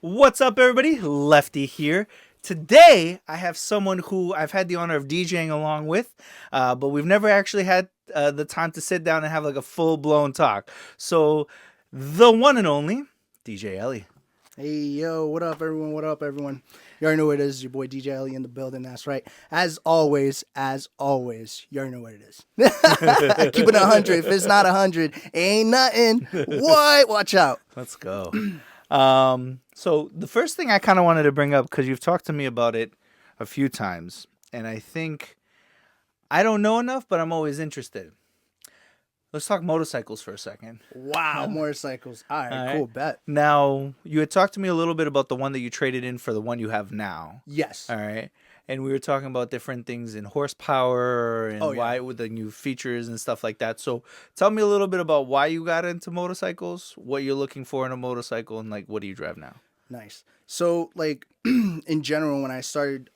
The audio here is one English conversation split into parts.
What's up, everybody? Lefty here. Today, I have someone who I've had the honor of DJing along with, but we've never actually had the time to sit down and have like a full blown talk. So, the one and only DJ Eli. Hey, yo, what up, everyone? What up, everyone? You already know what it is. Your boy DJ Eli in the building. That's right. As always, you already know what it is. Keep it 100. If it's not 100, ain't nothing. What? Watch out. Let's go. So, the first thing I kind of wanted to bring up, because you've talked to me about it a few times, and I think I don't know enough, but I'm always interested. Let's talk motorcycles for a second. Wow, motorcycles. All right, cool, bet. Now, you had talked to me a little bit about the one that you traded in for the one you have now. Yes. All right. And we were talking about different things in horsepower and why with the new features and stuff like that. So tell me a little bit about why you got into motorcycles, what you're looking for in a motorcycle, and like what do you drive now? Nice. So, like, in general, when I started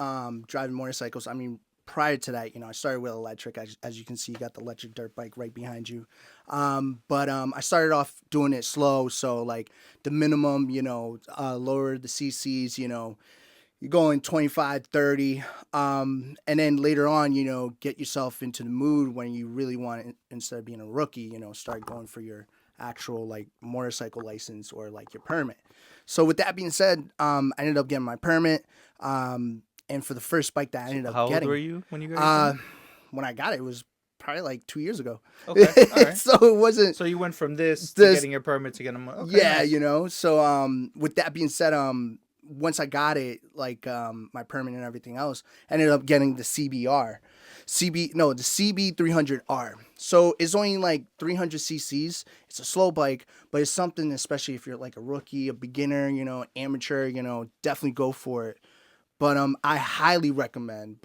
driving motorcycles, I mean, prior to that, I started with electric. As you can see, you got the electric dirt bike right behind you. But I started off doing it slow. So, like, the minimum, lower the CCs, you're going 25, 30. And then later on, get yourself into the mood when you really want it, instead of being a rookie, start going for your actual, like, motorcycle license or, like, your permit. So with that being said, I ended up getting my permit. And for the first bike that I ended up getting. How old were you when you got your permit? When I got it, it was probably like 2 years ago. Okay, all right. So it wasn't. So you went from this to getting your permit to get them. Okay, yeah, nice. So with that being said, once I got it, like my permit and everything else, I ended up getting the CBR. The CB300R. So it's only like 300 cc's. It's a slow bike, but it's something, especially if you're like a rookie, a beginner, amateur, definitely go for it. But I highly recommend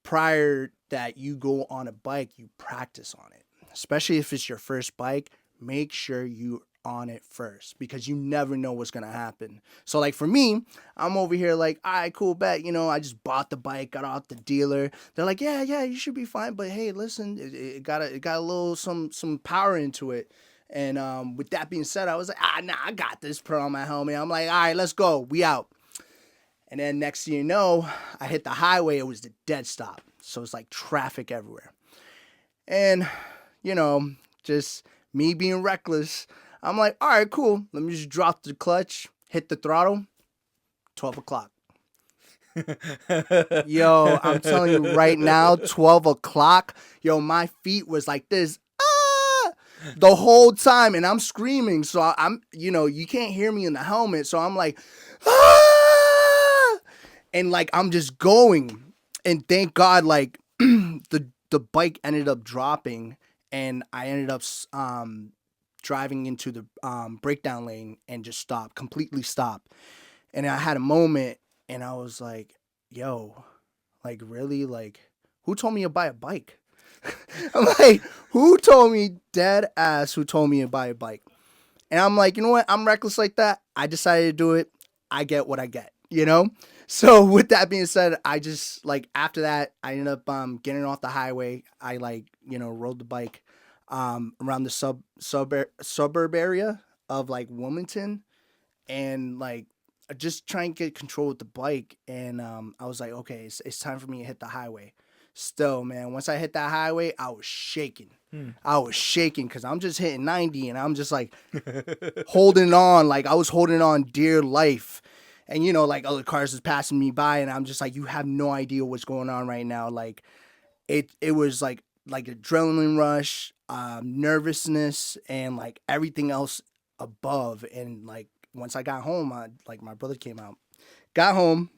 prior that you go on a bike, you practice on it. Especially if it's your first bike, make sure you on it first, because you never know what's gonna happen. So like for me, I'm over here like, all right, cool, bet. I just bought the bike, got off the dealer. They're like, yeah, you should be fine. But hey, listen, it got a little some power into it. And with that being said, I was like, nah, I got this. Put on my helmet. I'm like, all right, let's go. We out. And then next thing you know, I hit the highway. It was the dead stop. So it's like traffic everywhere. And, just me being reckless, I'm like, all right, cool. Let me just drop the clutch, hit the throttle, 12 o'clock. Yo, I'm telling you right now, 12 o'clock. Yo, my feet was like this. The whole time, and I'm screaming, so I'm, you can't hear me in the helmet, so I'm like, and like I'm just going, and thank God, like the bike ended up dropping, and I ended up driving into the breakdown lane and just completely stopped, and I had a moment, and I was like, yo, like really, like who told me to buy a bike? I'm like, who told me to buy a bike? And I'm like, you know what? I'm reckless like that. I decided to do it. I get what I get, So with that being said, I just like after that, I ended up getting off the highway. I rode the bike around the suburb area of like Wilmington, and like just trying to get control with the bike. And I was like, okay, it's time for me to hit the highway. Still, man, once I hit that highway, I was shaking. I was shaking because I'm just hitting 90 and I'm just like holding on. Like I was holding on dear life. And, like other cars was passing me by, and I'm just like, you have no idea what's going on right now. Like it was like adrenaline rush, nervousness, and like everything else above. And like once I got home, my brother came out. Got home,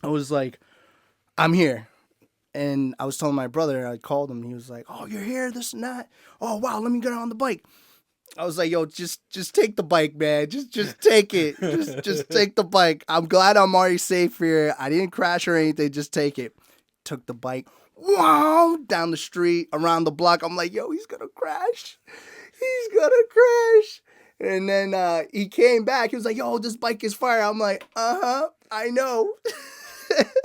I was like, I'm here. And I was telling my brother, I called him. He was like, "Oh, you're here, this and that. Oh, wow, let me get on the bike." I was like, "Yo, just take the bike, man. Just take it. Just take the bike. I'm glad I'm already safe here. I didn't crash or anything. Just take it." Took the bike, wow, down the street, around the block. I'm like, "Yo, he's gonna crash. He's gonna crash." And then he came back. He was like, "Yo, this bike is fire." I'm like, "Uh-huh, I know."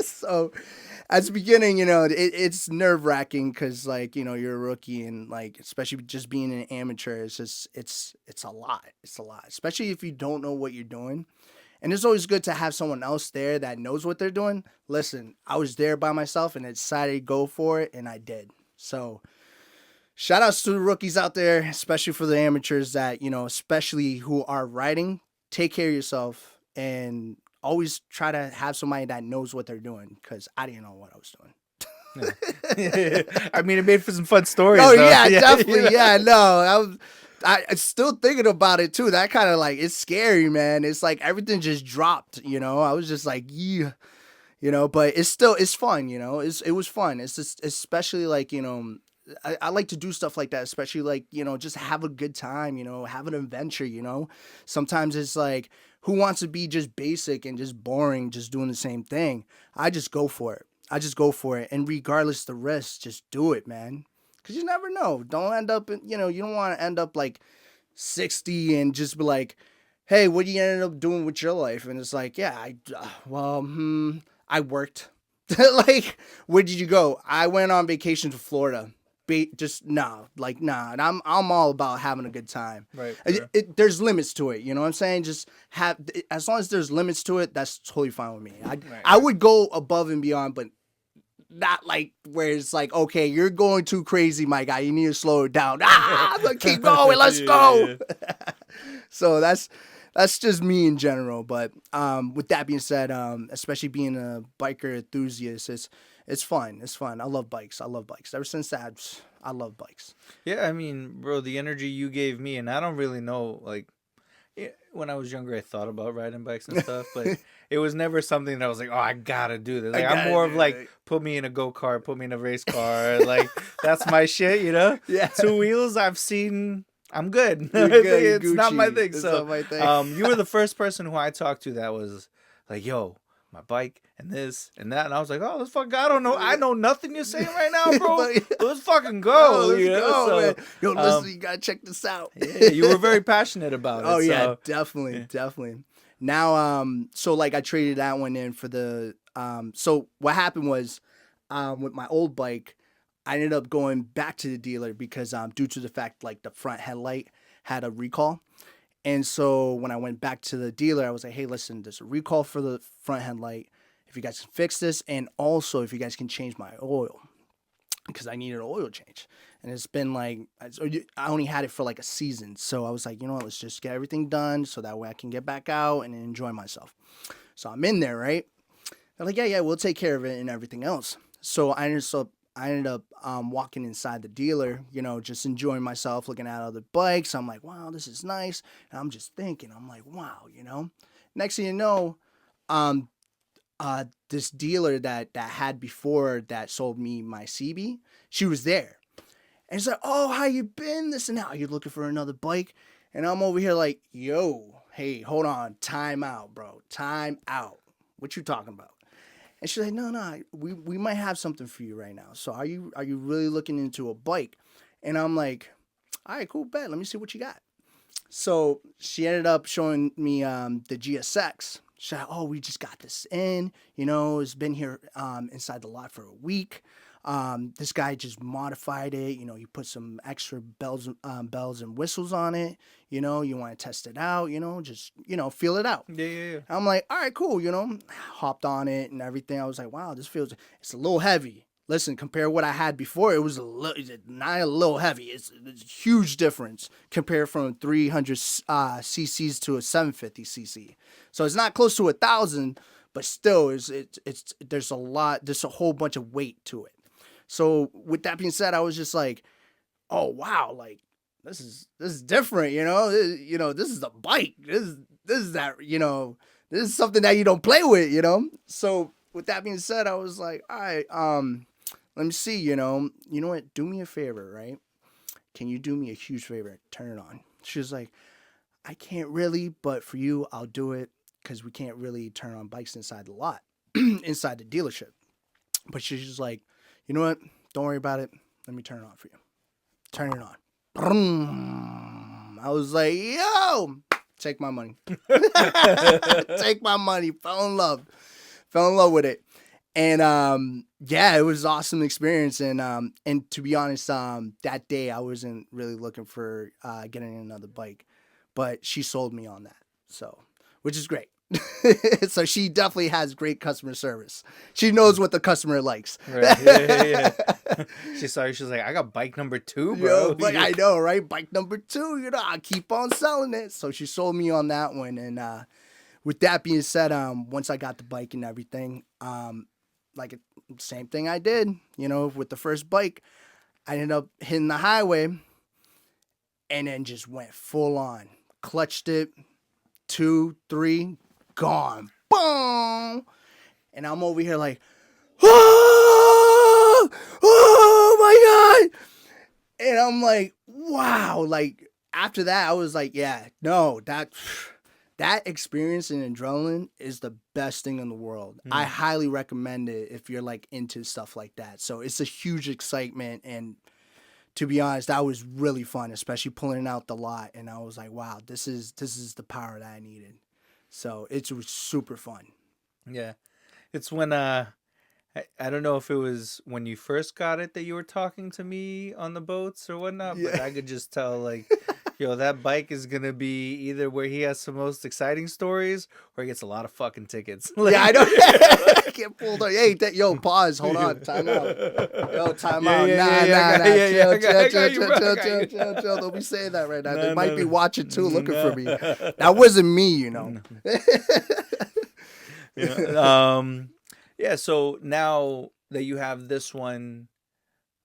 So at the beginning, it's nerve wracking because like you're a rookie and like especially just being an amateur, it's a lot. It's a lot, especially if you don't know what you're doing. And it's always good to have someone else there that knows what they're doing. Listen, I was there by myself and I decided to go for it, and I did. So shout outs to the rookies out there, especially for the amateurs that, especially who are riding. Take care of yourself and always try to have somebody that knows what they're doing, because I didn't know what I was doing. I mean, it made for some fun stories. Oh, though. yeah, definitely. Yeah, no. I'm still thinking about it, too. That kind of like, it's scary, man. It's like everything just dropped, I was just like, yeah. But it's fun, it was fun. It's just, especially like, I like to do stuff like that, especially like, just have a good time, have an adventure, sometimes it's like, who wants to be just basic and just boring, just doing the same thing? I just go for it. And regardless the risk, just do it, man. Cause you never know. Don't end up, you don't want to end up like 60 and just be like, hey, what do you end up doing with your life? And it's like, yeah, I worked. Like, where did you go? I went on vacation to Florida. Nah. And I'm all about having a good time. Right. There's limits to it. You know what I'm saying? Just as long as there's limits to it, that's totally fine with me. I would go above and beyond, but not like where it's like, okay, you're going too crazy, my guy. You need to slow it down. But keep going. Let's go. So that's just me in general. But with that being said, especially being a biker enthusiast, it's fun. It's fun. I love bikes. Ever since that, I love bikes. Yeah, I mean, bro, the energy you gave me, and I don't really know, like, when I was younger, I thought about riding bikes and stuff, but it was never something that I was like, oh, I gotta do this. Like, I'm more of like, put me in a go-kart, put me in a race car. Like, that's my shit, Yeah. 2 wheels, I've seen, I'm good. You're good. It's not my thing. It's So, not my thing. you were the first person who I talked to that was like, yo, my bike and this and that, and I was like, oh, let's fuck, I don't know, I know nothing you're saying right now, bro. Let's fucking go. Let's go, so, man. Yo, listen, you gotta check this out. Yeah, you were very passionate about it. Oh yeah, so. definitely. Now, so like I traded that one in for the so what happened was, with my old bike, I ended up going back to the dealer because due to the fact like the front headlight had a recall. And so when I went back to the dealer, I was like, hey, listen, there's a recall for the front headlight. If you guys can fix this, and also if you guys can change my oil, because I needed an oil change. And it's been like, I only had it for like a season. So I was like, you know what, let's just get everything done so that way I can get back out and enjoy myself. So I'm in there, right? They're like, yeah, we'll take care of it and everything else. So I ended up walking inside the dealer, just enjoying myself, looking at other bikes. I'm like, wow, this is nice. And I'm just thinking, I'm like, wow, Next thing you know, this dealer that had before that sold me my CB, she was there. And she's like, oh, how you been? This and that. Are you looking for another bike? And I'm over here like, yo, hey, hold on. Time out, bro. Time out. What you talking about? And she's like, no, we might have something for you right now. So are you really looking into a bike? And I'm like, all right, cool, bet. Let me see what you got. So she ended up showing me the GSX. She's like, oh, we just got this in. It's been here inside the lot for a week. This guy just modified it. He put some extra bells and whistles on it. You want to test it out, just, feel it out. Yeah. I'm like, all right, cool. Hopped on it and everything. I was like, wow, it's a little heavy. Listen, compare what I had before. It was not a little heavy. It's a huge difference compared from 300 cc's to a 750 cc. So it's not close to 1,000, but still, there's a whole bunch of weight to it. So with that being said, I was just like, oh wow, like this is different, this is a bike. This is that, this is something that you don't play with, So with that being said, I was like, all right, let me see, you know what, do me a favor, right? Can you do me a huge favor? Turn it on. She was like, I can't really, but for you, I'll do it because we can't really turn on bikes inside the lot, inside the dealership. But she's just like, you know what? Don't worry about it. Let me turn it on for you. Turn it on. Boom. I was like, yo, take my money. Take my money. Fell in love with it. And yeah, it was an awesome experience. And to be honest, that day I wasn't really looking for getting another bike, but she sold me on that. So, which is great. So she definitely has great customer service. She knows what the customer likes. Right. Yeah. She saw you. She was like, I got bike number 2, bro. Yo, like I know, right? Bike number 2, I keep on selling it. So she sold me on that one. And with that being said, once I got the bike and everything, like same thing I did, with the first bike, I ended up hitting the highway and then just went full on, clutched it, 2, 3, gone, boom, and I'm over here like, oh, oh my god, and I'm like, wow, like after that I was like, yeah, no, that experience and adrenaline is the best thing in the world. I highly recommend it if you're like into stuff like that. So it's a huge excitement, and to be honest, that was really fun, especially pulling out the lot. And I was like, wow, this is the power that I needed. So it was super fun. Yeah. It's when I don't know if it was when you first got it that you were talking to me on the boats or whatnot, but Yeah. I could just tell, like, yo, that bike is gonna be either where he has some most exciting stories or he gets a lot of fucking tickets. Like, Yeah, I know. I can't pull the. Hey, yo, pause. Hold on. Time out. Yo, time out. Nah. Chill. Don't be saying that right now. They might be watching too, looking for me. That wasn't me. Yeah. Yeah. So now that you have this one,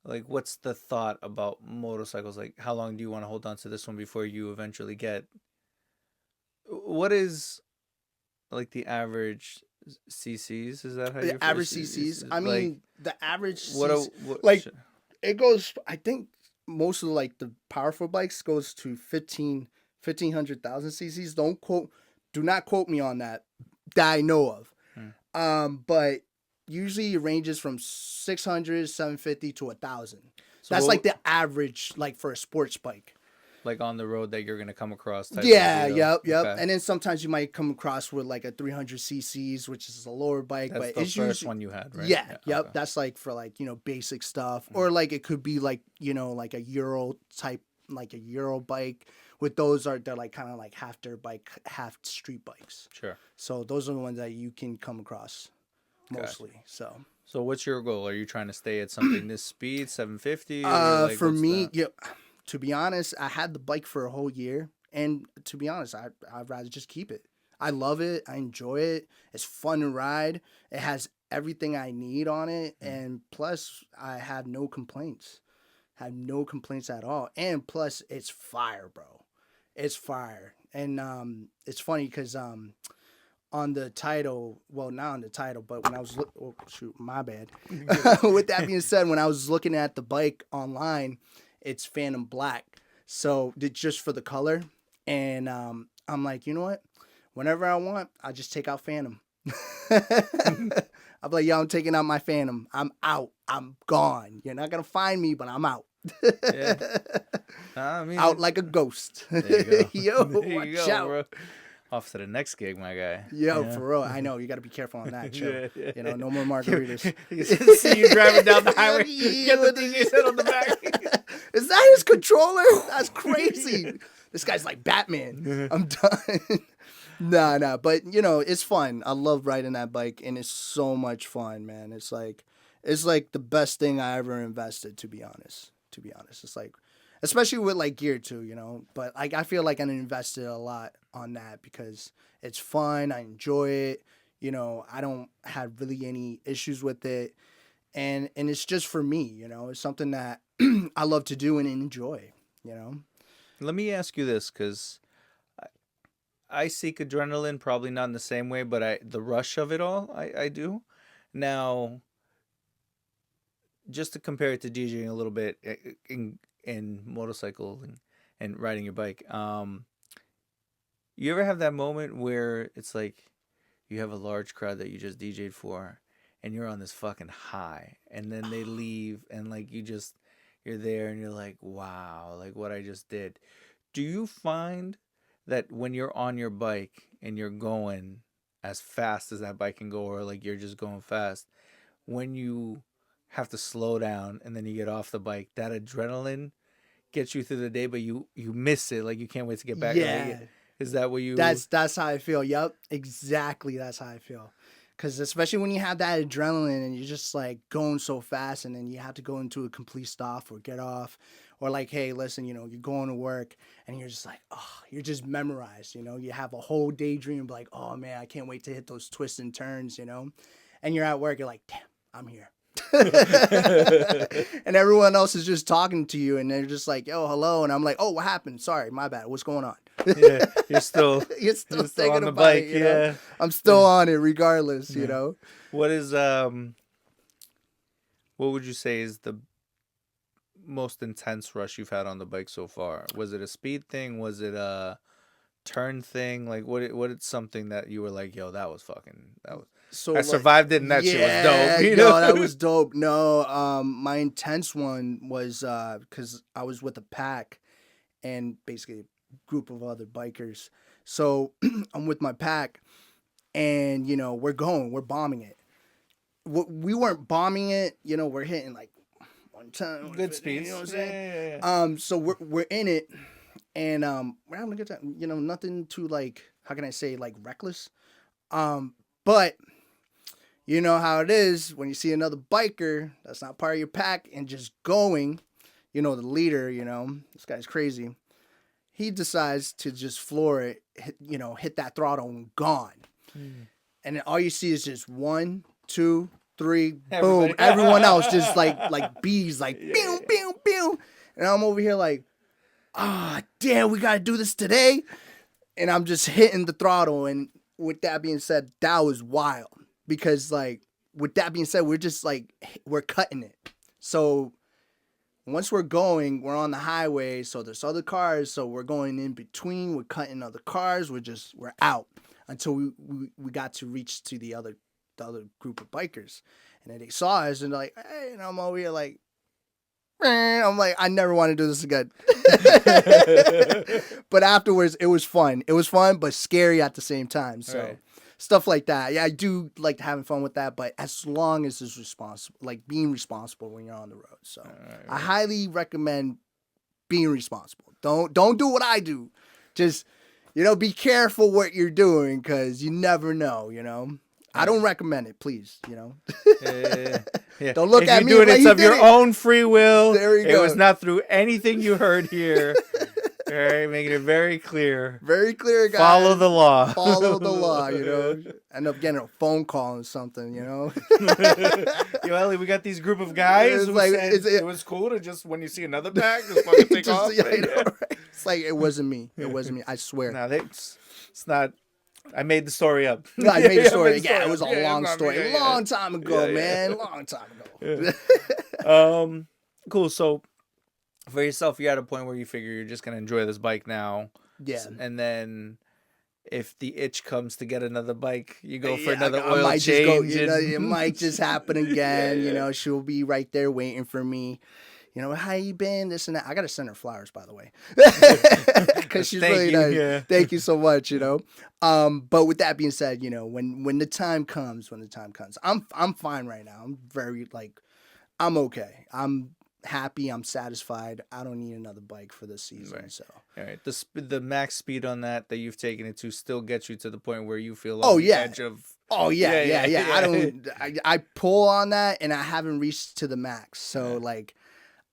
like, what's the thought about motorcycles? Like, how long do you want to hold on to this one before you eventually get? What is like the average CCs? Is that how The you average CCs. I like? mean, the average What? CC, What? like it goes. I think most of like the powerful bikes goes to 1,500,000 cc's. Do not quote me on that. That I know of. But usually it ranges from 600, 750 to 1,000. So That's what, like the average, like for a sports bike. like on the road that you're gonna come across type of Yeah, deal. yep. Okay. And then sometimes you might come across with like a 300 cc's, which is a lower bike, That's but the it's first usually one you had, right? yeah, yep. Okay. That's like for like basic stuff, or like it could be like like a Euro type, like a Euro bike. With those they're like kind of like half dirt bike, half street bikes. Sure. So those are the ones that you can come across mostly. Gotcha. So So what's your goal? Are you trying to stay at something this speed, 750, or like for what's me, that? yeah, to be honest, I had the bike for a whole year, and to be honest, I'd rather just keep it. I love it. I enjoy it. It's fun to ride. It has everything I need on it, and plus, I have no complaints. Have no complaints at all. And plus, it's fire, bro. It's fire. And it's funny because on the title, well, not on the title, but when I was oh shoot, my bad. With that being said, when I was looking at the bike online, it's Phantom Black, so it's just for the color. And I'm like, you know what? Whenever I want, I just take out Phantom. I'm like, yo, I'm taking out my Phantom. I'm out. I'm gone. You're not gonna find me, but I'm out. Yeah. I mean, Out like a ghost. there you go. Yo, There you watch go, out. bro. Off to the next gig, my guy. Yo, Yeah. for real. I know. You got to be careful on that, chill. Yeah. No more margaritas. You see you driving down the highway. Get the DJ set on the back. Is that his controller? That's crazy. This guy's like Batman. I'm done. Nah. But, it's fun. I love riding that bike, and it's so much fun, man. It's like the best thing I ever invested, to be honest. It's like, especially with like gear too, but like I feel like I invested a lot on that because it's fun. I enjoy it. I don't have really any issues with it, and it's just for me. It's something that I love to do and enjoy. Let me ask you this, because I seek adrenaline, probably not in the same way, but the rush of it all, I do. Now, just to compare it to DJing a little bit in motorcycle and riding your bike, you ever have that moment where it's like you have a large crowd that you just DJ'd for and you're on this fucking high, and then they leave and like you're there and you're like, wow, like what I just did. Do you find that when you're on your bike and you're going as fast as that bike can go, or like you're just going fast, when you have to slow down and then you get off the bike, that adrenaline gets you through the day, but you miss it. Like you can't wait to get back. Yeah. Is that what you? That's how I feel. Yep, exactly. That's how I feel. Because especially when you have that adrenaline and you're just like going so fast, and then you have to go into a complete stop or get off, or like, hey, listen, you're going to work and you're just like, oh, you're just memorized. You have a whole daydream of like, oh man, I can't wait to hit those twists and turns. And you're at work, you're like, damn, I'm here. And everyone else is just talking to you, and they're just like, yo, hello, and I'm like, oh, what happened? Sorry, my bad. What's going on? Yeah, you're still you're still thinking on the about bike. it, Yeah, I'm still on it regardless. What is what would you say is the most intense rush you've had on the bike so far? Was it a speed thing? Was it a turn thing? Like what is something that you were like, yo, that was So I survived it and that shit was dope. No, that was dope. No, my intense one was because I was with a pack and basically a group of other bikers. So I'm with my pack, and we're bombing it. We weren't bombing it. We're hitting like 110, Good speeds. You know what I'm saying? So we're in it, and we're having a good time. Nothing too like, how can I say, like reckless. But you know how it is when you see another biker that's not part of your pack and just going, the leader, this guy's crazy. He decides to just floor it, hit that throttle and gone. And then all you see is just 1, 2, 3, boom. Everyone else just like bees, like pew, pew, pew. And I'm over here like, damn, we got to do this today. And I'm just hitting the throttle. And with that being said, that was wild. Because like, with that being said, we're just like, we're cutting it. So once we're going, we're on the highway. So there's other cars. So we're going in between. We're cutting other cars. We're out until we got to reach to the other group of bikers. And then they saw us and they're like, hey, and I'm over here like, I'm like, I never want to do this again. But afterwards, it was fun. It was fun, but scary at the same time. So. Right. Stuff like that. Yeah, I do like having fun with that, but as long as it's responsible, like being responsible when you're on the road. So right. I highly recommend being responsible. Don't do what I do. Just, be careful what you're doing because you never know, I don't recommend it, please, Yeah. Don't look at me. If you're doing it of your own free will, there you go. It was not through anything you heard here. All right, making it very clear. Very clear, guys. Follow the law. Follow the law, End up getting a phone call or something, Yo, Eli, we got these group of guys who said it was cool to just, when you see another pack, just fucking take off. Yeah, right? It's like, it wasn't me. It wasn't me. I swear. No, it's not. I made the story up. No, I made the story. Yeah, it was a long story. A long time ago, man. Long time ago. Cool. So, for yourself, you're at a point where you figure you're just going to enjoy this bike now. Yeah. And then if the itch comes to get another bike, you go for another oil change. It might just happen again. She'll be right there waiting for me. How you been? This and that. I got to send her flowers, by the way. Because she's really nice. Yeah. Thank you so much, But with that being said, when the time comes, I'm fine right now. I'm very, I'm okay. I'm happy. I'm satisfied. I don't need another bike for this season. Right. So, all right, the max speed on that you've taken it to still gets you to the point where you feel the edge of. Oh yeah. I pull on that and I haven't reached to the max. So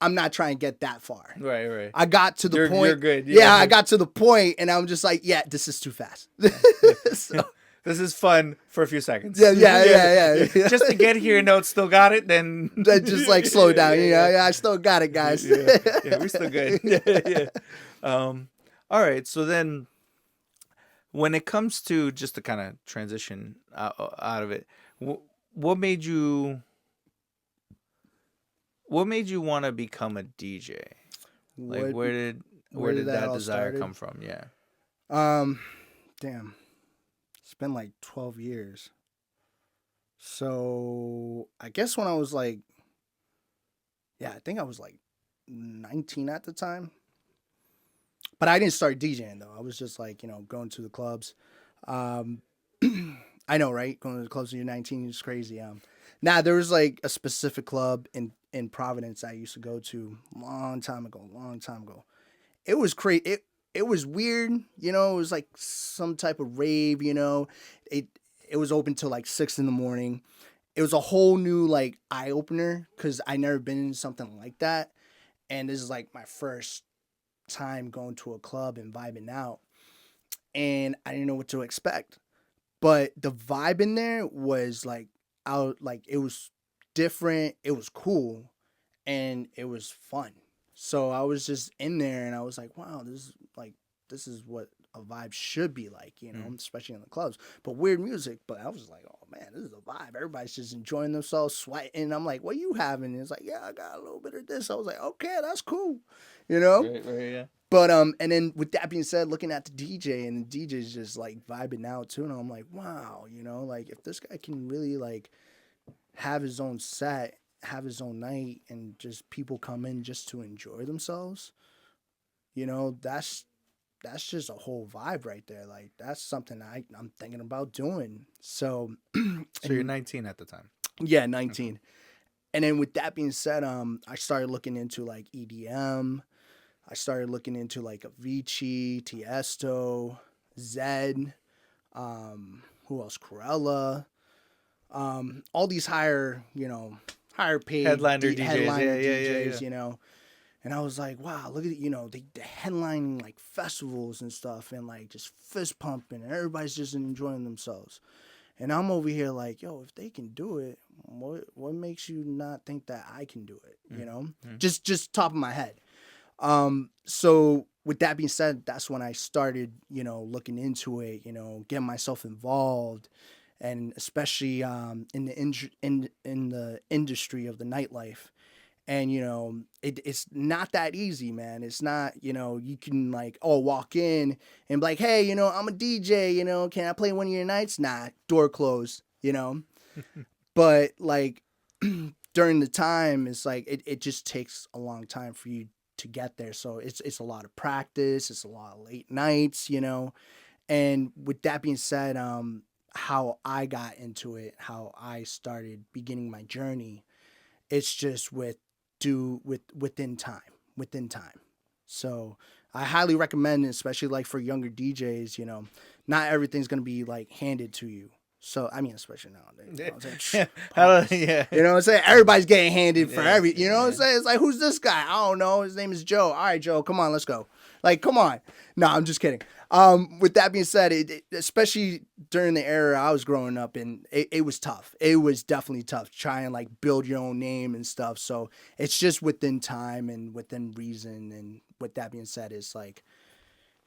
I'm not trying to get that far. Right. I got to the point. You're good. Yeah, I got to the point and I'm just like, yeah, this is too fast. So. This is fun for a few seconds. Yeah. Just to get here and know it's still got it, then just slow down. I still got it, guys. Yeah, we're still good. Yeah. All right. So then, when it comes to just to kind of transition out of it, what made you want to become a DJ? Like, where did that desire come from? Yeah. Damn. It's been 12 years. So I guess when I was I think I was 19 at the time. But I didn't start DJing though. I was just going to the clubs. I know, right? Going to the clubs when you're 19 is crazy. Now there was like a specific club in Providence I used to go to long time ago. Long time ago. It was crazy. It was weird. You know, it was like some type of rave. You know, it it was open till like 6 in the morning. It was a whole new like eye opener because I never been in something like that, and this is like my first time going to a club and vibing out, and I didn't know what to expect. But the vibe in there was like out, like it was different, it was cool, and it was fun. So I was just in there and I was like, wow, this is what a vibe should be like, you know, Mm. especially in the clubs. But weird music, but I was like, oh man, this is a vibe. Everybody's just enjoying themselves, sweating. I'm like, what you having? And it's like, yeah, I got a little bit of this. I was like, okay, that's cool, you know? Right, right, yeah. But and then with that being said, looking at the DJ and the DJ's just like vibing out too, and I'm like, wow, you know, like if this guy can really like have his own set, have his own night, and just people come in just to enjoy themselves, you know, that's just a whole vibe right there. Like that's something I'm thinking about doing. So, So you're and 19 at the time. yeah, Okay. 19. And then with that being said, I started looking into like EDM. I started looking into like Avicii, Tiesto, Zed, who else? Corella, all these higher, you know, higher paid Headliner DJs. headliner Yeah, yeah, yeah, DJs, yeah. you know. And I was like, wow, look at, you know, they headlining like festivals and stuff and like just fist pumping and everybody's just enjoying themselves. And I'm over here like, yo, if they can do it, what makes you not think that I can do it? You Mm. know, Mm. just top of my head. So with that being said, that's when I started, you know, looking into it, you know, getting myself involved, and especially in the in the industry of the nightlife. And you know, it's not that easy, man. It's not, you know, you can like, oh, walk in and be like, hey, you know, I'm a DJ, you know, can I play one of your nights? Nah, door closed, you know. But like during the time, it's like it just takes a long time for you to get there. So it's a lot of practice, it's a lot of late nights, you know. And with that being said, how I got into it, how I started beginning my journey, it's just within time, within time. So I highly recommend it, especially like for younger DJs, you know, not everything's gonna be like handed to you. So I mean, especially nowadays, you know what I'm saying? Yeah. Pause. Yeah. You know what I'm saying? Everybody's getting handed for Yeah. every. You know what I'm Yeah. saying? It's like, who's this guy? I don't know. His name is Joe. All right, Joe, come on, let's go. Like, come on. No, I'm just kidding. With that being said, especially during the era I was growing up in, it was tough. It was definitely tough. Try and like build your own name and stuff. So it's just within time and within reason. And with that being said, it's like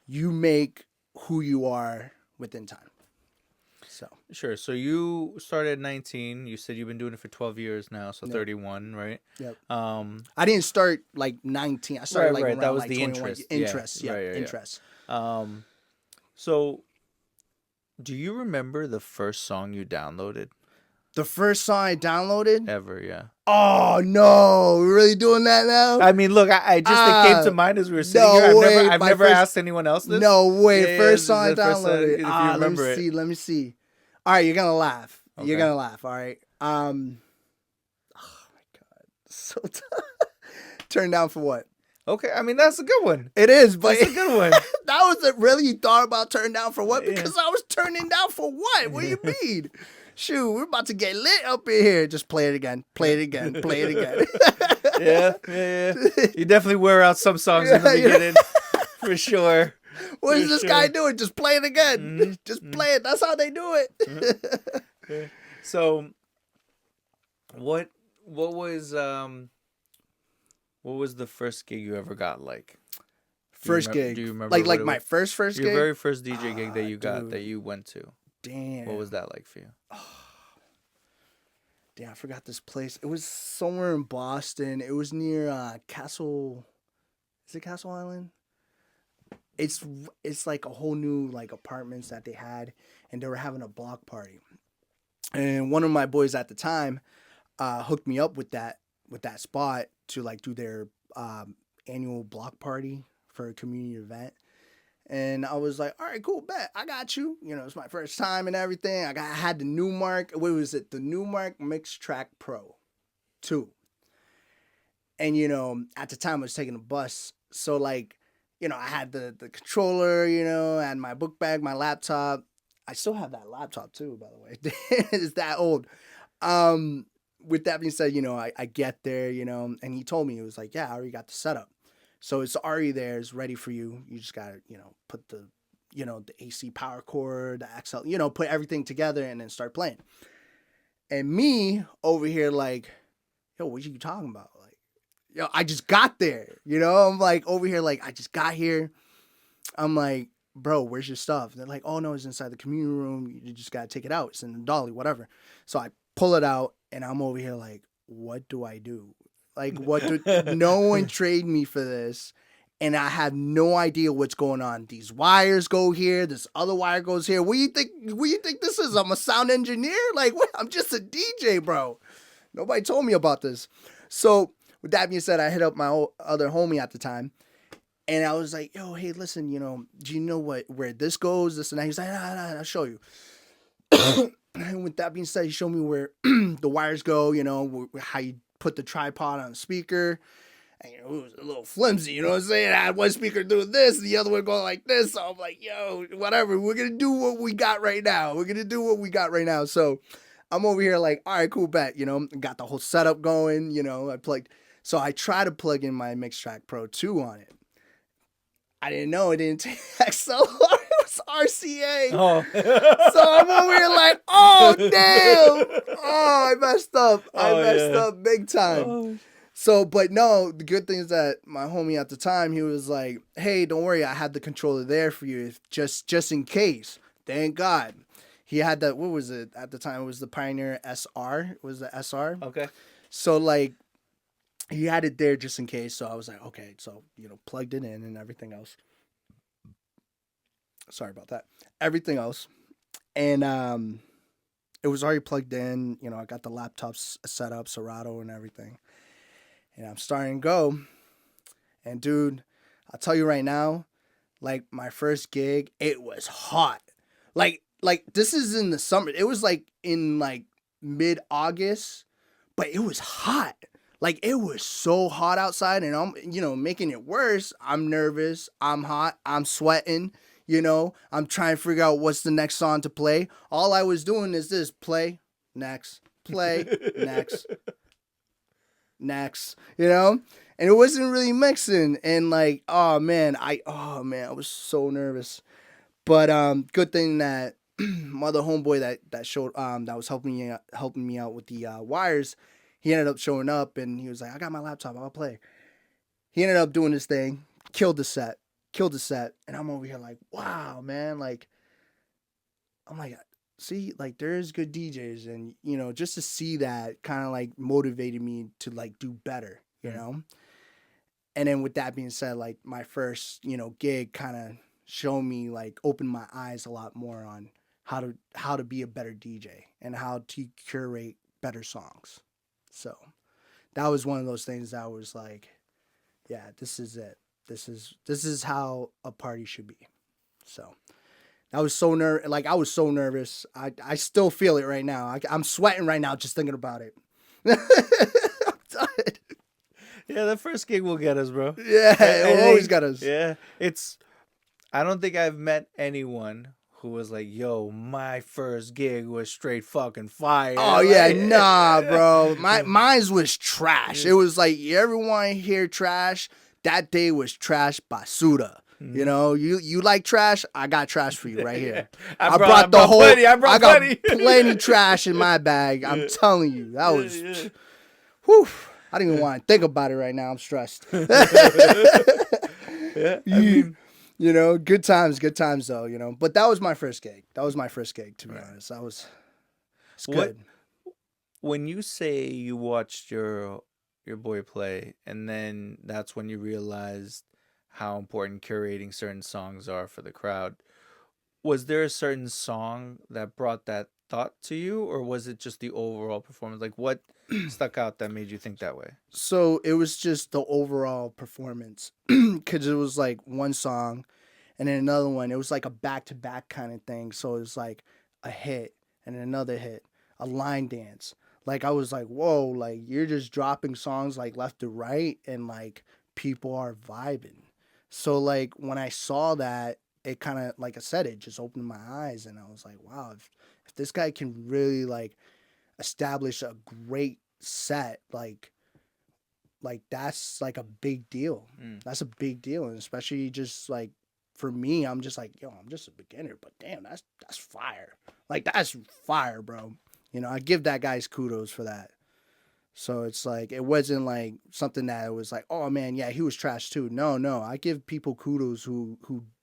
you make who you are within time. So Sure. So you started at 19. You said you've been doing it for 12 years now, so yep, 31, right? yep. Um, I didn't start like 19. I started right, like right. That around was like the 21. interest. Yeah. Interests, yep, Right, yeah, yeah. interests. So do you remember the first song you downloaded The first song I downloaded. ever? Yeah. Oh no, we're really doing that now? I mean, look, I just it came to Ah, mind as we were sitting no here. way. I've My never first, asked anyone else this. no way. Yeah, yeah. First This is song I the first time, downloaded. if you Let me remember it. see. Let me see. All right, you're gonna laugh. You're Okay. gonna laugh. All right. Oh my god, so turned down for what? Okay. I mean, that's a good one. It is, but That's a good one. that was it. Really, you thought about turning down for what? Yeah. Because I was turning down for what? What do you mean? Shoot, we're about to get lit up in here. Just play it again. Play it again. Play it again. Yeah, yeah, yeah. You definitely wear out some songs in the Yeah, beginning, for sure. What is For this sure. guy doing? Just play it again. Mhm, Just play it. That's how they do it. Yeah. So, what was the first gig you ever got like? First gig. Do you remember Like what it my was? first Your gig? very first DJ gig that you got dude. that you went to? Damn. What was that like for you? Damn, I forgot this place. It was somewhere in Boston. It was near Castle. Is it Castle Island? It's like a whole new like apartments that they had, and they were having a block party. And one of my boys at the time hooked me up with that spot to like do their annual block party for a community event. And I was like, all right, cool, bet. I got you. You know, it's my first time and everything. I had the Newmark. What was it? The Newmark Mix Track Pro 2. And, you know, at the time I was taking a bus. So, like, you know, I had the controller, you know, I had my book bag, my laptop. I still have that laptop too, by the way. It's that old. With that being said, you know, I get there, you know, and he told me, he was like, yeah, I already got the setup. So it's already there, it's ready for you. You just gotta, you know, put the, you know, the AC power cord, the XL, you know, put everything together and then start playing. And me over here like, yo, what you talking about? Like, yo, I just got there, you know? I'm like over here like, I just got here. I'm like, bro, where's your stuff? They're like, oh no, it's inside the community room. You just gotta take it out. It's in the dolly, whatever. So I pull it out and I'm over here like, what do I do? Like, what do no one trade me for this? And I have no idea what's going on. These wires go here, this other wire goes here. What do you think this is? I'm a sound engineer? Like, what? I'm just a DJ, bro. Nobody told me about this. So with that being said, I hit up my other homie at the time. And I was like, yo, hey, listen, you know, do you know where this goes? This and that. He's like, nah, I'll show you. And with that being said, he showed me where the wires go, you know, how you put the tripod on the speaker. And, you know, it was a little flimsy, you know what I'm saying? I had one speaker doing this, the other one going like this. So I'm like, yo, whatever. We're going to do what we got right now. So I'm over here like, all right, cool, bet. You know, got the whole setup going, you know, So I try to plug in my Mix Track Pro 2 on it. I didn't know it didn't take XLR. It was RCA. Oh. So I'm over here like, oh, damn. Oh, I messed up. I messed up big time. Oh. So, but no, the good thing is that my homie at the time, he was like, hey, don't worry. I had the controller there for you just in case. Thank God. He had that, what was it? At the time, it was the Pioneer SR. It was the SR. Okay. So, like, he had it there just in case. So I was like, okay. So, you know, plugged it in and everything else. Sorry about that. Everything else. And it was already plugged in. You know, I got the laptops set up, Serato and everything. And I'm starting to go. And dude, I'll tell you right now, like my first gig, it was hot. Like this is in the summer. It was like in like mid-August, but it was hot. Like it was so hot outside, and I'm, you know, making it worse. I'm nervous. I'm hot. I'm sweating. You know, I'm trying to figure out what's the next song to play. All I was doing is this: play, next, play, next, next. You know, and it wasn't really mixing. And like, oh man, I was so nervous. But good thing that my other homeboy that showed that was helping me out with the wires. He ended up showing up and he was like, I got my laptop, I'll play. He ended up doing this thing, killed the set. And I'm over here like, wow, man. Like, I'm like, see, like there's good DJs. And, you know, just to see that kind of like motivated me to like do better, you know? And then with that being said, like my first, you know, gig kind of showed me, like opened my eyes a lot more on how to be a better DJ and how to curate better songs. So that was one of those things that was like, yeah, this is it. This is how a party should be. So I was so I was so nervous. I still feel it right now. I'm sweating right now just thinking about it. I'm tired. Yeah, the first gig will get us, bro. Yeah, it always got us. Yeah, I don't think I've met anyone who was like, yo, my first gig was straight fucking fire. Oh yeah, nah, bro. Mine was trash. It was like, you ever want to hear trash? That day was trash basura. You know, you like trash? I got trash for you right here. I brought plenty. I got plenty trash in my bag. I'm telling you, that was. Whew, I don't even want to think about it right now. I'm stressed. Yeah, I mean, you know, good times though, you know. But that was my first gig. To be honest. It's good. When you say you watched your boy play, and then that's when you realized how important curating certain songs are for the crowd, was there a certain song that brought that thought to you, or was it just the overall performance? Like, what stuck out that made you think that way? So it was just the overall performance, because it was like one song. and then another one. It was like a back to back kind of thing. So it was like a hit and then another hit, a line dance. Like I was like, whoa, like you're just dropping songs like left to right, and like people are vibing. So like when I saw that, it kind of, like I said, it just opened my eyes, and I was like, wow, if this guy can really like establish a great set, like that's like a big deal. Mm. That's a big deal, and especially just like for me, I'm just like, yo, I'm just a beginner, but damn, that's fire. Like that's fire, bro. You know, I give that guy's kudos for that. So it's like it wasn't like something that was like, oh man, yeah, he was trash too. No, no, I give people kudos who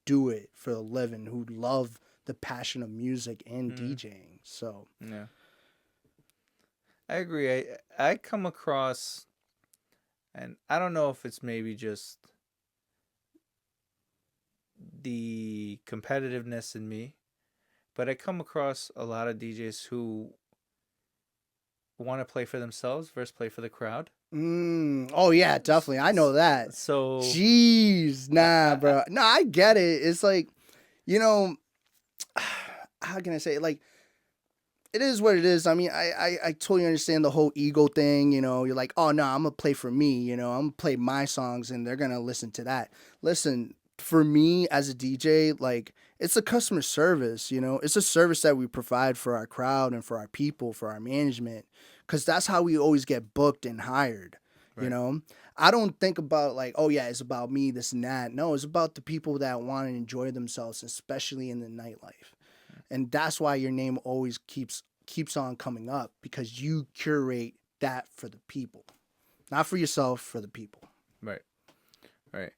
do it for a living, who love the passion of music and DJing. So Yeah, I agree. I come across, and I don't know if it's maybe just the competitiveness in me, but I come across a lot of DJs who want to play for themselves versus play for the crowd. oh yeah, definitely, I know that. So, Jeez, nah, I, bro. No, I get it. It's like, you know, how can I say it? Like, it is what it is. I mean, I totally understand the whole ego thing. You know, you're like, oh no, I'm gonna play for me. You know, I'm gonna play my songs, and they're gonna listen to that. Listen, for me as a DJ, like it's a customer service. You know, it's a service that we provide for our crowd and for our people, for our management, because that's how we always get booked and hired. You right. know, I don't think about like, oh yeah, it's about me, this and that. No, it's about the people that want to enjoy themselves, especially in the nightlife, and that's why your name always keeps on coming up, because you curate that for the people, not for yourself, for the people. Right. Right.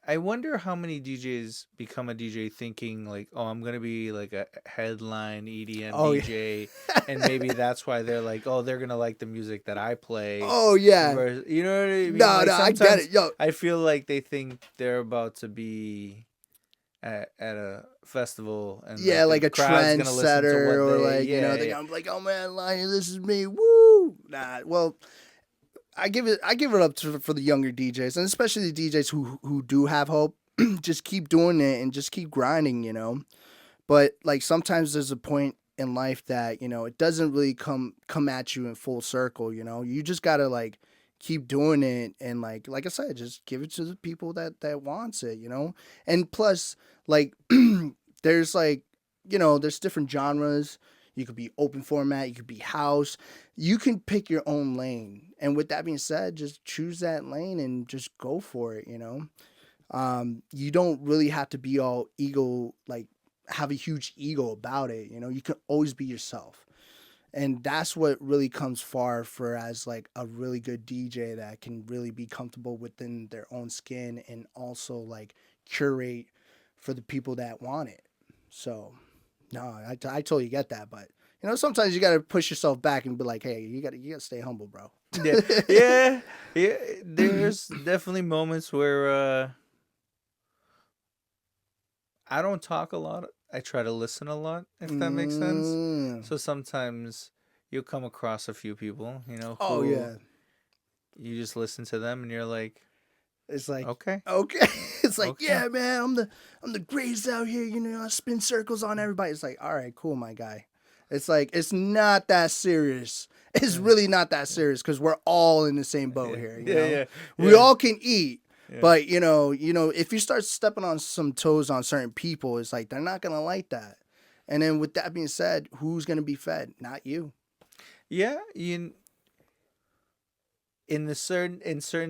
I wonder how many DJs become a DJ thinking like, oh, I'm gonna be like a headline EDM Oh yeah. DJ, and maybe that's why they're like, oh, they're gonna like the music that I play. Oh yeah. You know what I mean? No, Like no, I get sometimes it. Yo, I feel like they think they're about to be at a festival, and yeah, like the like a crowd's gonna listen to trendsetter, what or they, like, yeah, they're yeah. gonna be like, oh man, Lion, this is me. Woo. Nah, well, I give it up for the younger DJs, and especially the DJs who do have hope. Just keep doing it and just keep grinding, But like sometimes there's a point in life that, it doesn't really come at you in full circle, You just gotta like keep doing it, and like I said, just give it to the people that wants it. And plus, like there's like, there's different genres. You could be open format, you could be house. You can pick your own lane. And with that being said, just choose that lane and just go for it. You don't really have to be all ego, like have a huge ego about it. You can always be yourself. And that's what really comes far for as like a really good DJ that can really be comfortable within their own skin and also like curate for the people that want it. So, no, I totally get that. But, sometimes you got to push yourself back and be like, hey, you got to stay humble, bro. Yeah, yeah, yeah. There's definitely moments where I don't talk a lot. I try to listen a lot, if that makes sense. Mm. So sometimes you'll come across a few people, Oh, who yeah. you just listen to them and you're like, It's like, okay, okay. It's like, okay. yeah, man, I'm the greatest out here. I spin circles on everybody. It's like, all right, cool, my guy. It's like, it's not that serious. It's really not that serious, because we're all in the same boat here. Yeah, We yeah, all can eat, yeah. but if you start stepping on some toes on certain people, it's like they're not gonna like that. And then with that being said, who's gonna be fed? Not you. Yeah, in certain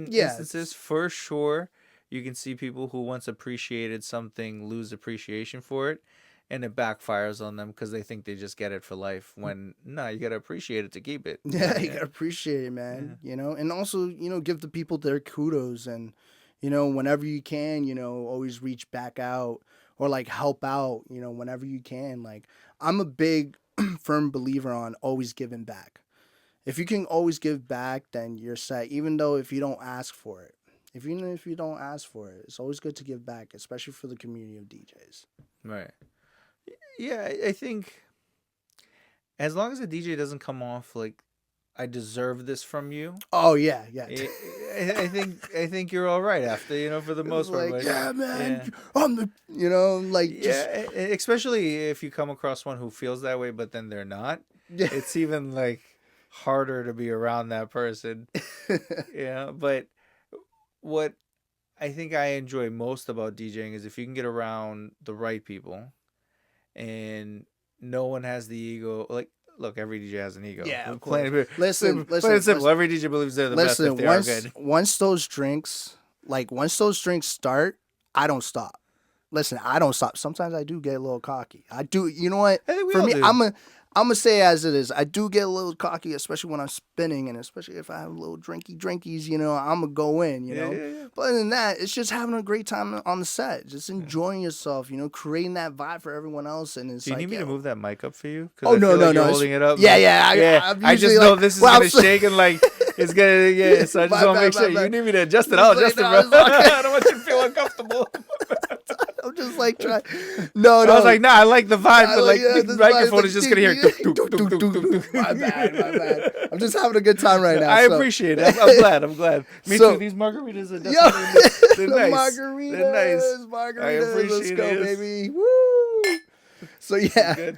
Yeah. instances, for sure, you can see people who once appreciated something lose appreciation for it, and it backfires on them because they think they just get it for life. When no, you gotta appreciate it to keep it. Yeah, you gotta appreciate it, man. And also, give the people their kudos, and whenever you can, always reach back out, or like help out, whenever you can. Like I'm a big firm believer on always giving back. If you can always give back, then you're set. Even though if you don't ask for it, even if you don't ask for it, it's always good to give back, especially for the community of DJs. Right. Yeah, I think as long as the DJ doesn't come off like I deserve this from you. Oh yeah, yeah. I think you're all right after, for the It's most part. like, But yeah, yeah, man, I'm the, like just yeah. Especially if you come across one who feels that way, but then they're not. yeah. It's even like harder to be around that person. Yeah, but what I think I enjoy most about DJing is if you can get around the right people and no one has the ego. Like, look, every DJ has an ego. Yeah, of course. Plain, Listen, plain and simple. listen. Every DJ believes they're the best if Listen, they are once good. once those drinks start, I don't stop. Listen, I don't stop. Sometimes I do get a little cocky. I do. You know what? I think we For all me, do. I'm gonna say as it is. I do get a little cocky, especially when I'm spinning, and especially if I have a little drinkies. I'm gonna go in. Yeah, yeah, yeah. But other than that, it's just having a great time on the set, just enjoying yourself. Creating that vibe for everyone else, and it's Do you like, need me yeah, to move that mic up for you? Oh, I no, feel no, like no, you're it's- holding it up. yeah, like- yeah, yeah. I'm I just usually know like- this is well, I'm gonna so- shake and like it's gonna. Yeah, so I My just want to bad, make sure my you bad. need me to adjust it. It's I'll like, adjust it, no, bro. it's okay. I don't want you to feel uncomfortable. I'm just like trying. No, I was like, nah, I like the vibe, but like yeah, the this microphone vibe is just gonna hear. My bad. I'm just having a good time right now. I so. appreciate it. I'm glad. I'm glad. Me So- too. These margaritas are Yo, definitely the they're nice. margaritas, They're nice. margaritas. I Let's appreciate go, it. baby. Woo! So yeah, Good.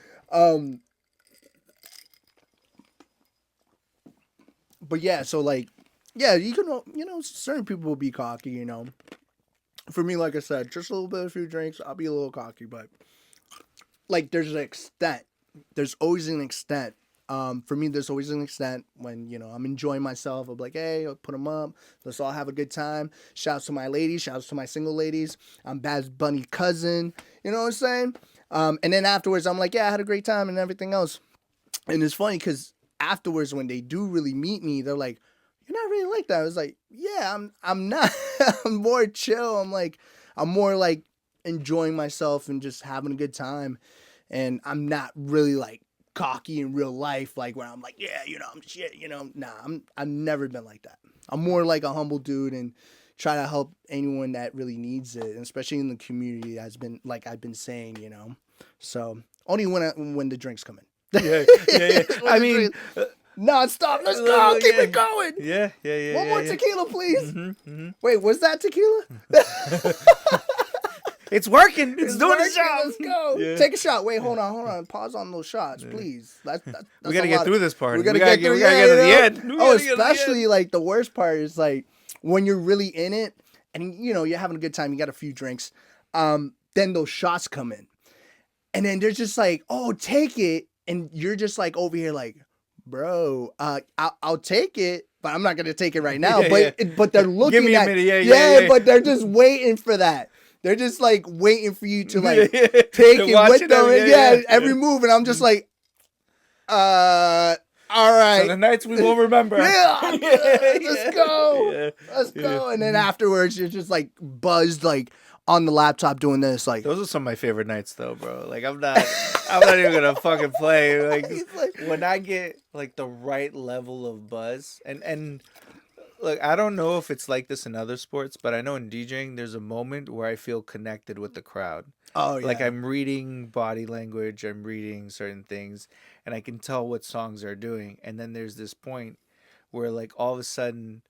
but yeah, so like, yeah, you can, certain people will be cocky, For me, like I said, just a little bit, a few drinks, I'll be a little cocky, but like, there's an extent. There's always an extent. For me, there's always an extent when, I'm enjoying myself. I'll be like, hey, I'll put them up. Let's all have a good time. Shouts to my ladies. Shouts to my single ladies. I'm Bad Bunny cousin. You know what I'm saying? And then afterwards, I'm like, yeah, I had a great time and everything else. And it's funny because afterwards, when they do really meet me, they're like, you're not really like that. I was like, yeah, I'm not. I'm more chill. I'm more like enjoying myself and just having a good time. And I'm not really like cocky in real life, like where I'm like, yeah, I'm shit, Nah, I've never been like that. I'm more like a humble dude and try to help anyone that really needs it, and especially in the community that's been like I've been saying, So only when the drinks come in. Yeah. I mean, non-stop. Let's go. Keep it going. Yeah. One more yeah. tequila, please. Mm-hmm. Wait, was that tequila? It's working. It's doing working. its job. Let's go. Yeah. Take a shot. Wait, hold on. Pause on those shots, please. That's We gotta a get lot through this part. We gotta get through. We gotta get to the end. We Oh, gotta get to the especially end. like the worst part is like when you're really in it and you're having a good time. You got a few drinks. Then those shots come in, and then they're just like, "Oh, take it," and you're just like over here like, "Bro, I'll take it." But I'm not gonna take it right now. Yeah, But they're looking Give me a at minute. Yeah. But they're just waiting for that. They're just like waiting for you to like Yeah. take They're it watching with them. every- And yeah. every move, and I'm just like, all So right. the nights we won't remember. Yeah, let's go. Yeah. Let's go. And then afterwards, you're just like buzzed, like on the laptop doing this. Like, Those are some of my favorite nights, though, bro. Like I'm not even gonna fucking play. Like He's like- when I get like the right level of buzz, and look, I don't know if it's like this in other sports, but I know in DJing, there's a moment where I feel connected with the crowd. oh, yeah. Like I'm reading body language, I'm reading certain things, and I can tell what songs are doing. And then there's this point where like all of a sudden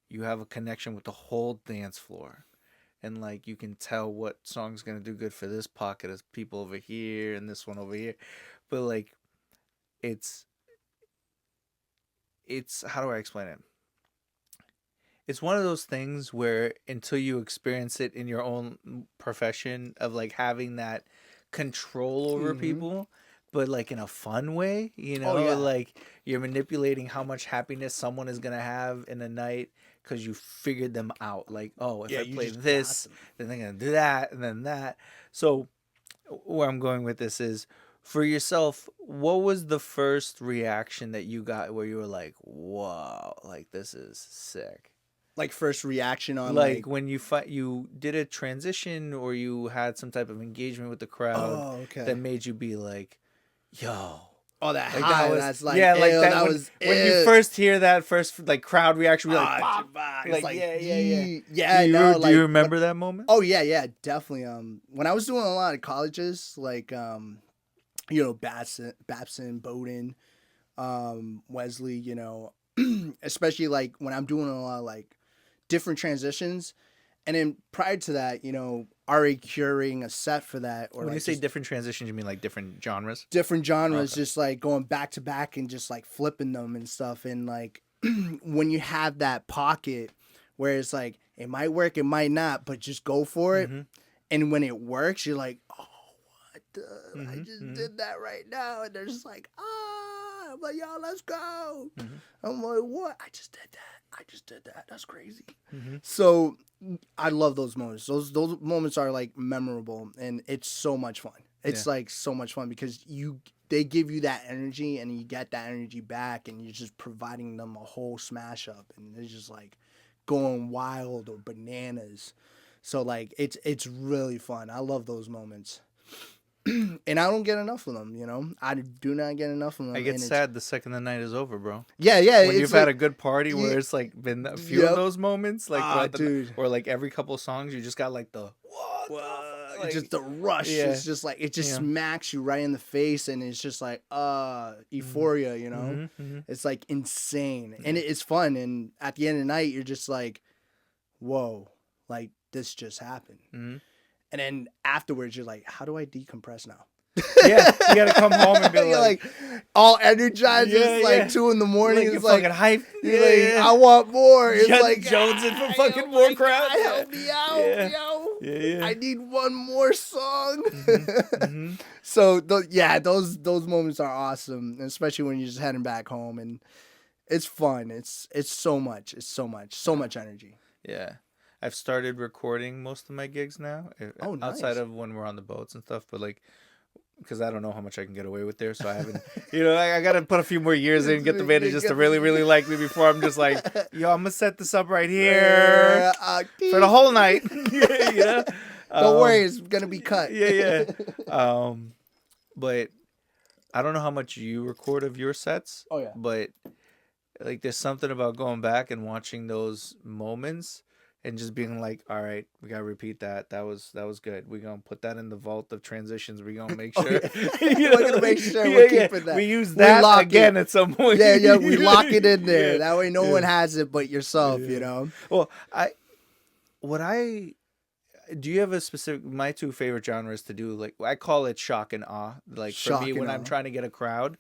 you have a connection with the whole dance floor. And like you can tell what song's gonna do good for this pocket of people over here and this one over here. But like it's how do I explain it? It's one of those things where until you experience it in your own profession of like having that control over people, but like in a fun way, yeah. like you're manipulating how much happiness someone is gonna have in a night because you figured them out. Like, oh, if Yeah, I you play just got this, them. then they're gonna do that, and then that. So where I'm going with this is for yourself, what was the first reaction that you got where you were like, "Wow, like this is sick." like first reaction on Like when you did a transition or you had some type of engagement with the crowd oh, okay. that made you be like, "Yo." Oh, that Like high. that was That's like, yeah, like ew, that, was when you ew. first hear that first like crowd reaction, you're like, Ah, "Pop!" it's Like, yeah. Yeah, Do you, no, do like, you remember that moment? Oh yeah, definitely. When I was doing a lot of colleges, like Babson, Bowdoin, Wesley, especially like when I'm doing a lot of like different transitions. And then prior to that, already curating a set for that, or When like you say just different transitions, you mean like different genres? different genres, Okay. just like going back to back and just like flipping them and stuff. And like when you have that pocket where it's like it might work, it might not, but just go for it. Mm-hmm. And when it works, you're like, oh, what the? I Mm-hmm. just Mm-hmm. did that right now. And they're just like, ah. I'm like, yo, let's go. Mm-hmm. I'm like, what? I just did that. I just did that. That's crazy. Mm-hmm. So I love those moments. Those moments are like memorable, and it's so much fun. It's like so much fun because they give you that energy, and you get that energy back, and you're just providing them a whole smash up, and they're just like going wild or bananas. So like it's really fun. I love those moments. And I don't get enough of them. I do not get enough of them. I get and sad the second the night is over, bro. yeah, When it's you've like, had a good party where yeah, it's like been a few of those moments, like dude. or like every couple songs, you just got like the what the fuck? Like, just the rush. yeah. It's just like it just Yeah. smacks you right in the face, and it's just like euphoria. Mhm, mhm. It's like insane, and it's fun. And at the end of the night, you're just like, whoa, like this just happened. Mhm. And then afterwards, you're like, how do I decompress now? Yeah, you gotta come home and be You're like, all energized. Yeah, It's like yeah. 2 a.m. like It's you're like, fucking hyped. you're Yeah, like, yeah. I want more. It's Got like Jones in for "Ah, fucking oh more my crowd. God, Yeah. help me out, Yeah. yo. Yeah, yeah. I need one more song. Mhm. So those moments are awesome, especially when you're just heading back home, and it's fun. It's so much. It's so much energy. Yeah. I've started recording most of my gigs now, Oh, outside nice. of when we're on the boats and stuff, but like, because I don't know how much I can get away with there, so I haven't, I got to put a few more years in, get the managers to really, really like me before I'm just like, yo, I'm going to set this up right here for the whole night. Don't worry, it's gonna be cut. Yeah. But I don't know how much you record of your sets. Oh, yeah. But like, there's something about going back and watching those moments and just being like, all right, we gotta repeat that. That was good. We're gonna put that in the vault of transitions. We're gonna make sure. We're gonna make sure we're keeping that. We use that lock again at some point. Yeah, we lock it in there. Yeah. That way no Yeah. one has it but yourself, Yeah. Well, do you have a specific, my two favorite genres to do, like I call it shock and awe. Like for Shock me, and when awe. I'm trying to get a crowd,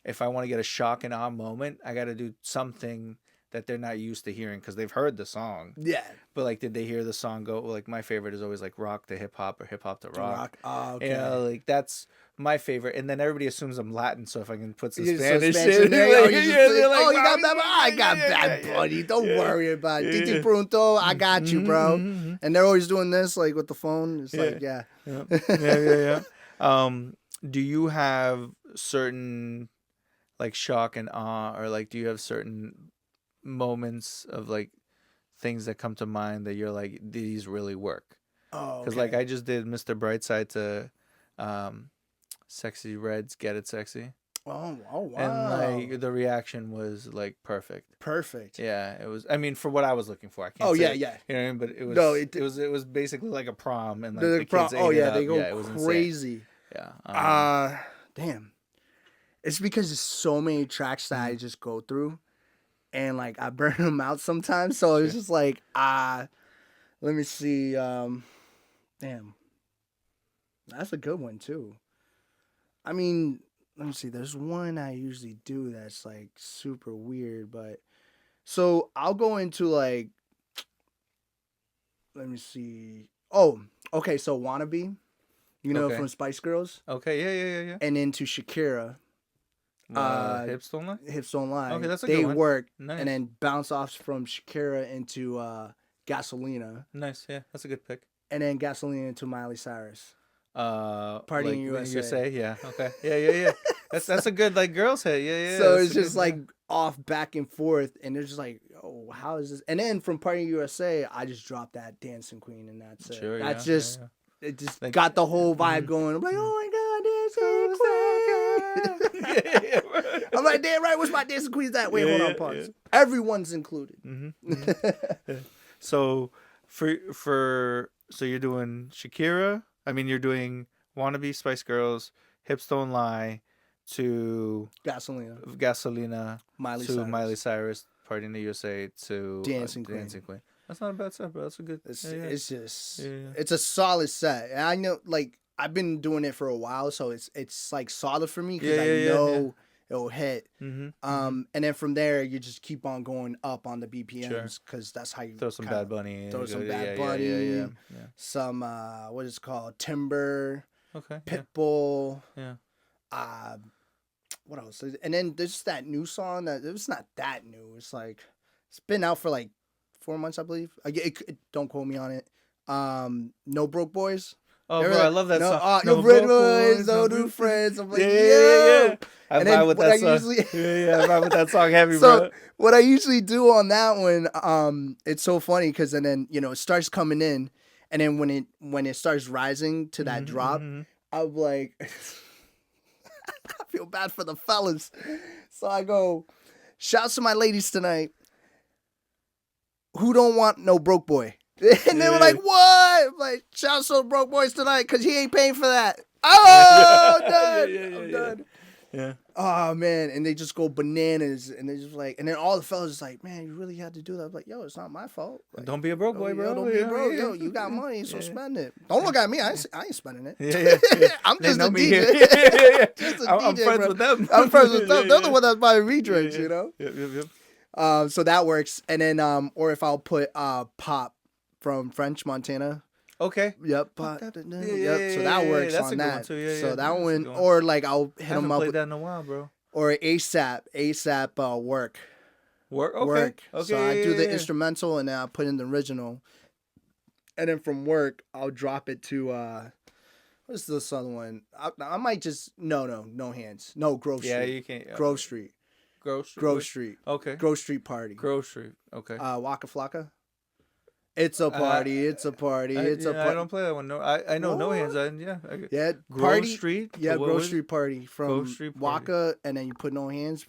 if I want to get a shock and awe moment, I got to do something that they're not used to hearing because they've heard the song. Yeah. But like, did they hear the song go? Like my favorite is always like rock to hip hop or hip hop to rock. Oh, okay. Like that's my favorite. And then everybody assumes I'm Latin, so if I can put some You just throw Spanish Spanish shit in there, like, you just they're say, like, oh, you got "Wow, Bad Bunny? I got yeah, Bad yeah, Bunny. Don't yeah. worry about it. Yeah. Titi Pronto, I got you, bro. Mhm. And they're always doing this, like with the phone. It's Yeah. like, yeah. Yeah. Do you have certain like shock and awe, or like do you have certain moments of like things that come to mind that you're like, these really work? Oh, Because like I just did Mr. Brightside to Sexy Red's Get It Sexy. wow. And like the reaction was like perfect. Perfect. Yeah, it was. I mean, for what I was looking for, I can't. Oh, say, yeah. You know what I mean? But it was. No, it was basically like a prom, and like the kids Oh, ate yeah, it they up. go Yeah, it was insane. crazy. Yeah. Damn. It's because there's so many tracks that Mm-hmm. I just go through, and like I burn them out sometimes. So it's just like let me see. Damn, that's a good one too. I mean, let me see. There's one I usually do that's like super weird, but so I'll go into like, let me see. Oh, okay. So Wannabe, Okay. from Spice Girls, Okay. Yeah. and into Shakira. Hips don't lie. Hips Don't Lie. Okay, that's a they good one. work Nice. and then bounce off from Shakira into Gasolina, Nice. Yeah, that's a good pick. and then Gasolina into Miley Cyrus. Party in USA. Yeah. Okay. Yeah. That's a good like girls hit. Yeah. So that's it's a good just like one. off back and forth, and they're just like, oh, how is this? And then from Party USA, I just dropped that Dancing Queen, and that's it. Sure. That's yeah, just yeah. it. Just Like- got the whole vibe Mhm. going. I'm like, oh my god, Dancing Queen. Yeah. I'm like, damn right, what's my Dancing Queen's at? Wait, Yeah, hold on, yeah, pause. yeah. Everyone's included. Mm-hmm. So so you're doing Shakira. I mean, you're doing Wannabe, Spice Girls, Hips Don't Lie, to Gasolina, Gasolina, Miley to Cyrus. Miley Cyrus, Party in the USA, to Dancing Queen. Queen. That's not a bad set, bro. That's a good. It's just Yeah. it's a solid set. And I know like I've been doing it for a while, so it's like solid for me because I know it'll hit. Mm-hmm. And then from there you just keep on going up on the BPMs because that's how you Throw some Bad Bunny. throw some Bad Yeah, Bunny, yeah. some what is it called, Timber, Okay. Pitbull. Yeah. What else? And then there's that new song that it's not that new. It's like it's been out for like 4 months, I believe. Don't quote me on it. No Broke Boys. Oh, bro, I love that song. No Broke Boys, no new friends. I'm like, yeah. I And vibe then with what that I song. usually I vibe with that song heavy, so bro. what I usually do on that one, it's so funny because then it starts coming in, and then when it starts rising to that drop, I'm like, I feel bad for the fellas, so I go, shouts to my ladies tonight, who don't want no broke boy, and they were like, what? I'm like, shouts to the broke boys tonight because he ain't paying for that. Oh, I'm done. I'm done. Yeah. Oh man, and they just go bananas, and they just like, and then all the fellas just like, man, you really had to do that. I'm like, yo, it's not my fault. Like, Don't be a broke boy, bro. Don't be broke. Yo, you got money, so spend it. Don't look at me. I ain't spending it. I'm just a DJ. Just a I'm DJ, friends bro. with them. I'm friends with them. They're the one that's buying me drinks, you know. Yep. So that works, and then or if I'll put Pop from French Montana. Okay. Yep. Yep. So that works that's on a good that. one too. Yeah, so that that's one, or like I'll hit them up. Played that in a while, bro. Or ASAP work. Okay. Work. Okay. So I do the instrumental and then I'll put in the original. And then from work, I'll drop it to what's this other one? I might just no hands. No, Grove Street. Yeah, you can't. Grove Street. Grove Street. Okay. Grove Street Party. Grove Street. Okay. Waka Flocka. It's a party. It's a party. It's a party. I don't play that one. No, I know No Hands. Yeah. Grove Party. Street. Yeah, Grove Street Party from Grove Street Party. Waka, and then you put No Hands.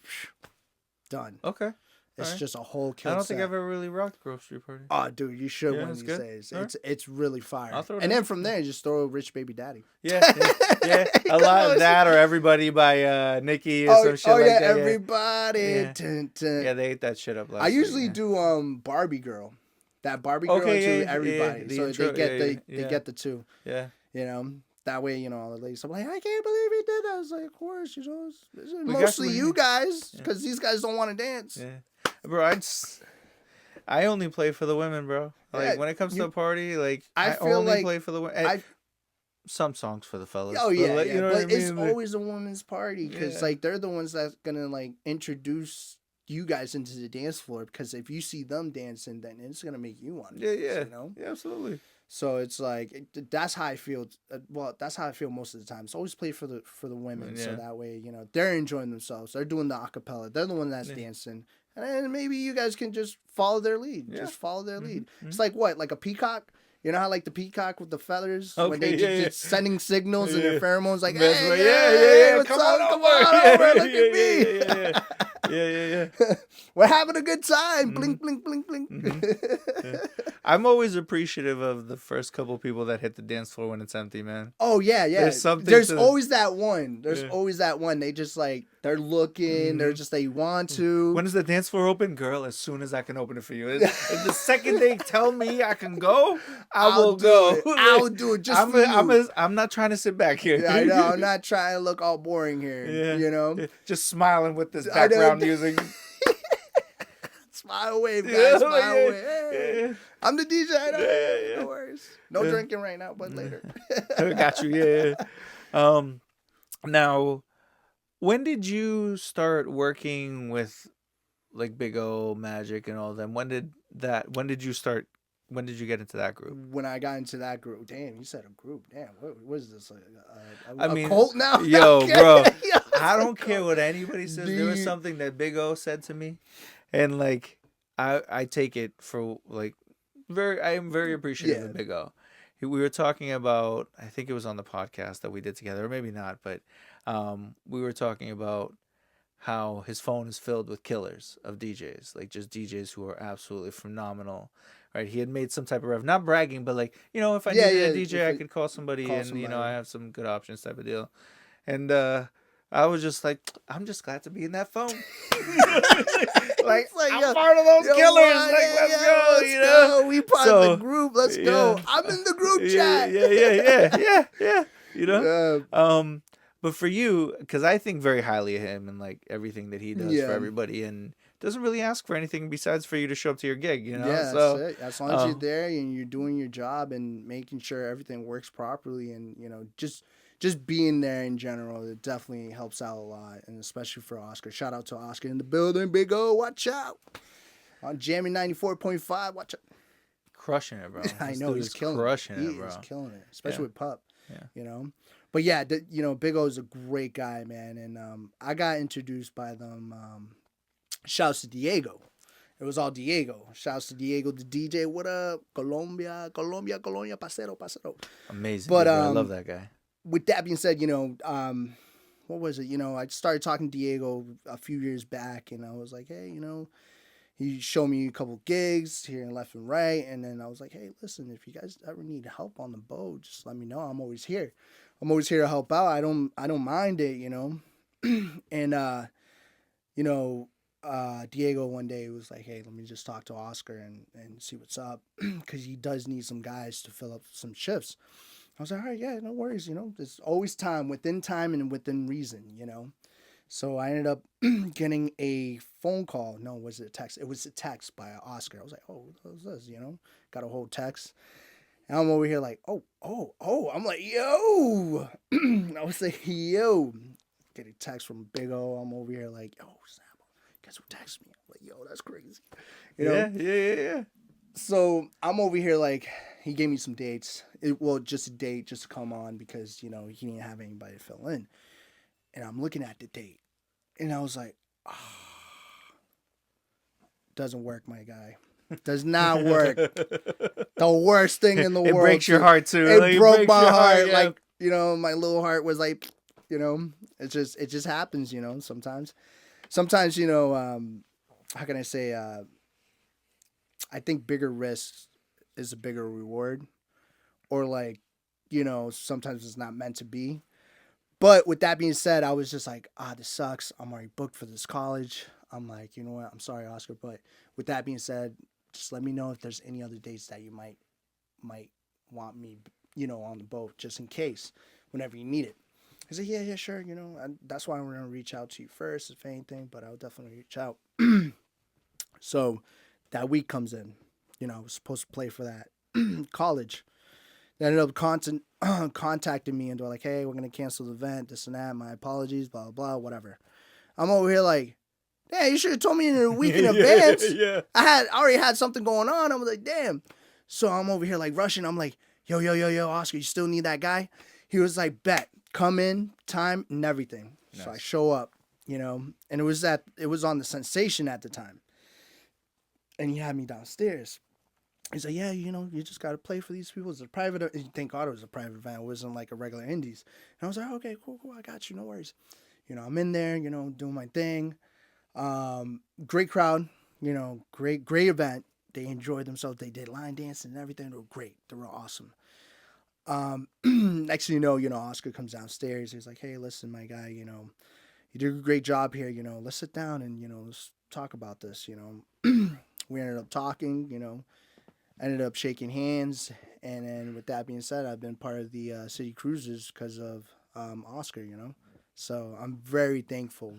Done. Okay. It's just a whole kill. I don't think I've ever really rocked Grove Street Party. Oh, dude, you should one of these days. It's really fire. And then from there, you just throw Rich Baby Daddy. Yeah. A lot of that or Everybody by Nicki or some shit like that. Everybody. Yeah. Dun, dun. Yeah, they ate that shit up last I usually week, do Barbie Girl. That Barbie Girl to Everybody. The so intro, they get the two. Yeah. You know, that way, all the ladies are like, I can't believe he did that. I was like, of course, it's mostly you guys, because these guys don't want to dance. Yeah. Bro, I only play for the women, bro. Like, when it comes to a party, like, I only play for the women. Some songs for the fellas. Oh, yeah, but, you know what I mean? It's always a woman's party, because, like, they're the ones that's going to, like, introduce you guys into the dance floor, because if you see them dancing, then it's going to make you want to dance, you know? Yeah, absolutely. So it's like that's how I feel. Well, that's how I feel most of the time. It's always play for the women, so that way they're enjoying themselves. They're doing the acapella. They're the one that's dancing, and then maybe you guys can just follow their lead. Yeah. Just follow their lead. It's like what, like a peacock. You know how like the peacock with the feathers when they just sending signals and their pheromones like, hey, what's up? Come on over, look at me. Yeah. We're having a good time. Blink, blink, blink, blink. I'm always appreciative of the first couple people that hit the dance floor when it's empty, man. Oh, yeah. There's always that one. Always that one. They just like, they're looking. They're just, they want to. When is the dance floor open? Girl, as soon as I can open it for you. If the second they tell me I can go, I will go. I'll do it just for you. I'm not trying to sit back here. Yeah, I know. I'm not trying to look all boring here, you know? Just smiling with this background music. Smile wave, guys. Smile wave. Hey, I'm the DJ. I know. No worries. No drinking right now, but later. I got you. Yeah. Now, when did you start working with like Big O, Magic, and all of them? When did you get into that group? When I got into that group, damn, you said a group. Damn, what is this? I mean, cult now? Yo, bro, I don't care what anybody says. There was something that Big O said to me, and like, I take it for like I am very appreciative of Big O. We were talking about, I think it was on the podcast that we did together, or maybe not, but we were talking about how his phone is filled with killers of DJs, like just DJs who are absolutely phenomenal. Right, he had made some type of not bragging, but like, if I needed a DJ, I could call somebody, and I have some good options type of deal. And I was just like, I'm just glad to be in that phone. Like, It's like, I'm yo, part of those yo, killers. what? Like, let's go. Let's You know. go. We part of the group. Let's go. yeah. I'm in the group Yeah, chat. yeah. You know. Yeah. But for you, because I think very highly of him and like everything that he does for Yeah. everybody, and doesn't really ask for anything besides for you to show up to your gig. You know. Yeah, So that's it. As long as you're there and you're doing your job and making sure everything works properly, and just being there in general, it definitely helps out a lot, and especially for Oscar. Shout out to Oscar in the building, Big O. Watch out on Jamming 94.5. Watch out. crushing it, bro. I This know dude he's is killing crushing it. He it, bro. is killing it, especially with Pup. Yeah. But yeah, Big O is a great guy, man, and I got introduced by them. Shouts to Diego. It was all Diego. Shouts to Diego, the DJ. What up, Colombia, parcero. Amazing. But dude, bro. I love that guy. with that being said, what was it? I started talking to Diego a few years back, and I was like, hey, he showed me a couple gigs here and left and right, and then I was like, hey, listen, if you guys ever need help on the boat, just let me know. I'm always here. I'm always here to help out. I don't mind it, and Diego one day was like, hey, let me just talk to Oscar and see what's up, because he does need some guys to fill up some shifts. I was like, all right, yeah, no worries, there's always time, within time and within reason, So I ended up getting a phone call. No, was it a text? It was a text by Oscar. I was like, oh, what was this, Got a whole text. And I'm over here like, oh. I'm like, yo. I was like, yo. Get a text from Big O. I'm over here like, yo, Sam, guess who texted me? I'm like, yo, that's crazy. Yeah. So I'm over here like, he gave me some dates. Just a date just to come on because, he didn't have anybody to fill in. And I'm looking at the date. And I was like, doesn't work, my guy. Does not work. The worst thing in the world. It breaks your heart too. It broke my heart. Yeah. Like, my little heart was like, it just happens, sometimes. Sometimes, how can I say, I think bigger risks is a bigger reward. Or like, sometimes it's not meant to be. But with that being said, I was just like, this sucks. I'm already booked for this college. I'm like, you know what? I'm sorry, Oscar. But with that being said, just let me know if there's any other dates that you might want me, on the boat, just in case, whenever you need it. I said, yeah, sure. That's why I'm going to reach out to you first, if anything. But I'll definitely reach out. So that week comes in. I was supposed to play for that college. They ended up contacting me and they're like, hey, we're going to cancel the event, this and that. My apologies, blah, blah, blah, whatever. I'm over here like, yeah, you should have told me in a week in advance. Yeah. I already had something going on. I was like, damn. So I'm over here like rushing. I'm like, yo, Oscar, you still need that guy? He was like, bet, come in, time, and everything. Nice. So I show up, and it was on the Sensation at the time. And he had me downstairs. He's like, yeah, you just got to play for these people. It's a private, thank God it was a private event. It wasn't like a regular indies. And I was like, okay, cool, I got you, no worries. I'm in there, doing my thing. Great crowd, great event. They enjoyed themselves. They did line dancing and everything. They were great. They were awesome. Next thing you know, Oscar comes downstairs. He's like, hey, listen, my guy, you did a great job here. Let's sit down and, let's talk about this, We ended up talking, ended up shaking hands. And then with that being said, I've been part of the City Cruisers because of Oscar, So I'm very thankful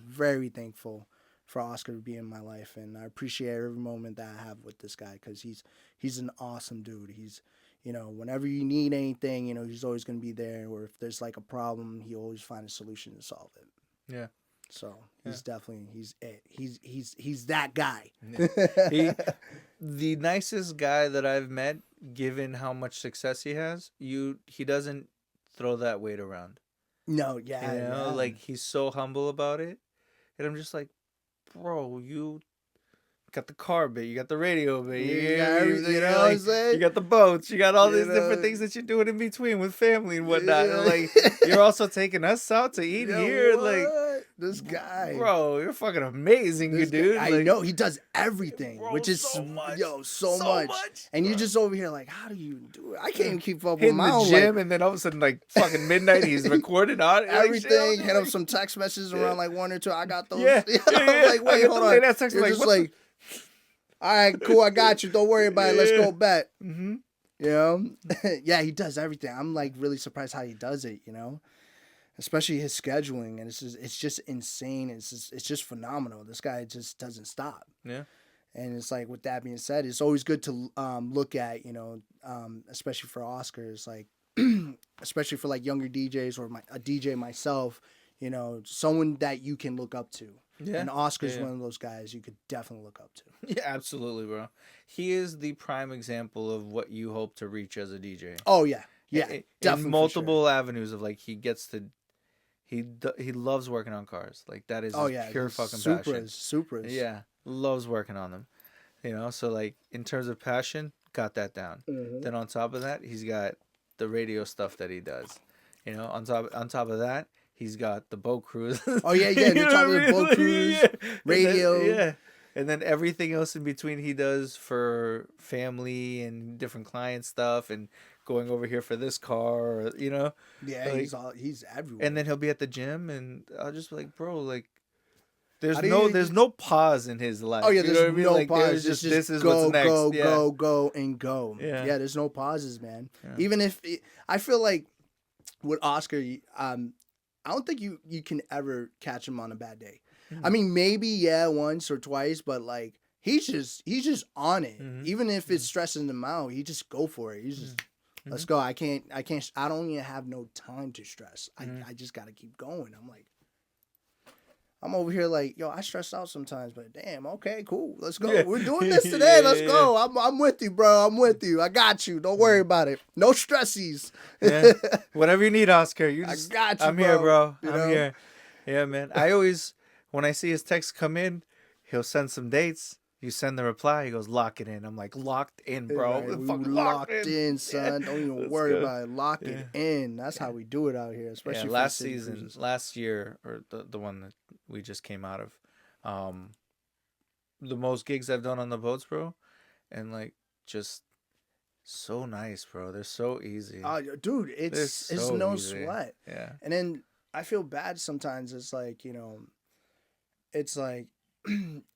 for Oscar to be in my life. And I appreciate every moment that I have with this guy because he's an awesome dude. He's, whenever you need anything, he's always going to be there. Or if there's like a problem, he always find a solution to solve it. Yeah. So he's definitely, he's it. He's that guy. The nicest guy that I've met, given how much success he has, he doesn't throw that weight around. No, yeah. Like he's so humble about it. And I'm just like, bro, you got the car bit, you got the radio bit, you got everything, what I'm saying? You got the boats, you got all these different things that you're doing in between with family and whatnot. And like you're also taking us out to eat here. What? Like, This guy. Bro, you're fucking amazing, This dude. guy, I know he does everything, Bro, which is so much. so much. And you just over here like, how do you do it? I can't even keep up with Hitting my the own gym, like, and then all of a sudden, like fucking midnight, he's recording on everything. Like, Hit up some text messages around like 1 or 2. I got those. Yeah, I'm like, wait, hold on. That text, You're like, just what like, all right, cool, I got you. Don't worry about it. Let's go bet. Mm-hmm. You know, yeah, he does everything. I'm like really surprised how he does it. You know, especially his scheduling, and it's just insane. It's just phenomenal. This guy just doesn't stop. Yeah. And it's like, with that being said, it's always good to look at, especially for Oscars, like especially for like younger DJs or a DJ myself, someone that you can look up to. Yeah. And Oscar's one of those guys you could definitely look up to. Yeah, absolutely, bro. He is the prime example of what you hope to reach as a DJ. Oh yeah, yeah, in multiple avenues of like he loves working on cars. Like that is pure fucking passion. Supras. Yeah, loves working on them. So like in terms of passion, got that down. Mm-hmm. Then on top of that, he's got the radio stuff that he does. On top of that, he's got the boat cruise. Oh yeah, the top of the boat cruise, radio. And then everything else in between he does for family and different client stuff and going over here for this car, Yeah, like, he's everywhere. And then he'll be at the gym and I'll just be like, bro, like there's no pause in his life. Oh yeah, there's no like, pause. Just this is what's next. Go and go. Yeah, there's no pauses, man. Yeah. Even if I feel like with Oscar, I don't think you can ever catch him on a bad day. Mm-hmm. I mean, maybe once or twice, but like he's just on it. Mm-hmm. Even if it's stressing him out, he just go for it. He's just let's go. I don't even have no time to stress. I just gotta keep going. I'm over here like, yo, I stress out sometimes, but damn, okay, cool. Let's go. Yeah. We're doing this today. Let's go. I'm with you, bro. I'm with you. I got you. Don't worry about it. No stressies. Yeah. Whatever you need, Oscar. I got you, I'm bro. Here, bro. I'm here. Yeah, man. I always, when I see his texts come in, he'll send some dates. You send the reply, he goes, lock it in. I'm like, locked in, bro. Right. We locked in, son. Don't even worry about it. Lock it in. That's how we do it out here, especially for last season, cruises. Last year, or the one that we just came out of, the most gigs I've done on the boats, bro, and like just so nice, bro. They're so easy. Dude, it's no easy. Sweat. Yeah. And then I feel bad sometimes. It's like, it's like,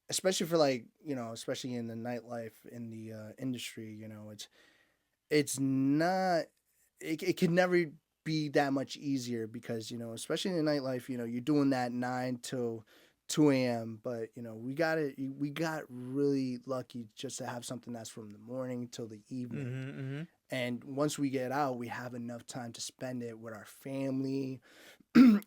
especially for like, especially in the nightlife, in the industry, it's not, it can never be that much easier because, especially in the nightlife, you're doing that 9 till 2 a.m. But, we got really lucky just to have something that's from the morning till the evening. Mm-hmm, mm-hmm. And once we get out, we have enough time to spend it with our family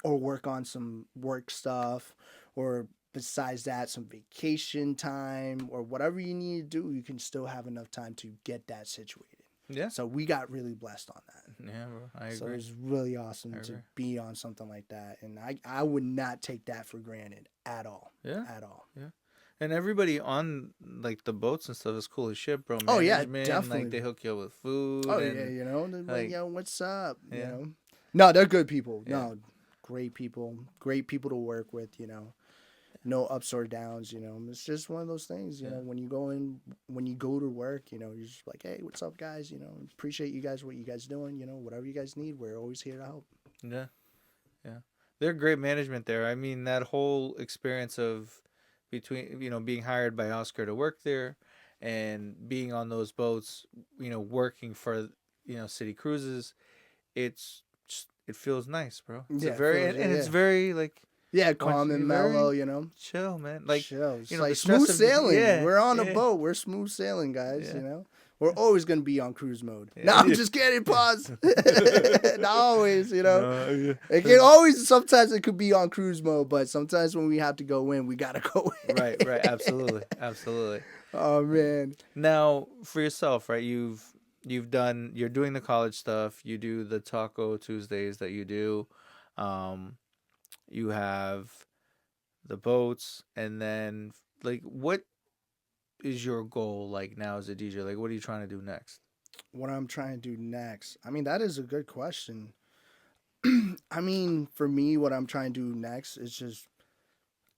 or work on some work stuff, or besides that, some vacation time or whatever you need to do, you can still have enough time to get that situated. Yeah. So we got really blessed on that. Yeah, bro. I agree. So it's really awesome to be on something like that. And I would not take that for granted at all. Yeah. At all. Yeah. And everybody on like the boats and stuff is cool as shit, bro. Oh yeah, definitely. Like they hook you up with food. Oh and, yeah, they're like, yo, what's up? Yeah. No, they're good people. Yeah. No, great people to work with. No ups or downs. It's just one of those things. When you go to work, you're just like, hey, what's up, guys? Appreciate you guys, what you guys doing. Whatever you guys need, we're always here to help. Yeah, yeah, they're great management there. I mean, that whole experience of between being hired by Oscar to work there and being on those boats, working for city cruises, it feels nice, bro. It's it's very like calm and mellow, chill, man. Like chill. It's like smooth sailing. We're on a boat. We're smooth sailing, guys. We're always gonna be on cruise mode. No, I'm just kidding. Pause. Not always, It can always. Sometimes it could be on cruise mode, but sometimes when we have to go in, we gotta go in. Right. Absolutely. Oh man. Now for yourself, right? You're doing the college stuff. You do the Taco Tuesdays that you do. You have the boats, and then like what is your goal like now as a DJ? Like, what are you trying to do next? What I'm trying to do next? I mean, that is a good question. I mean, for me, what I'm trying to do next is just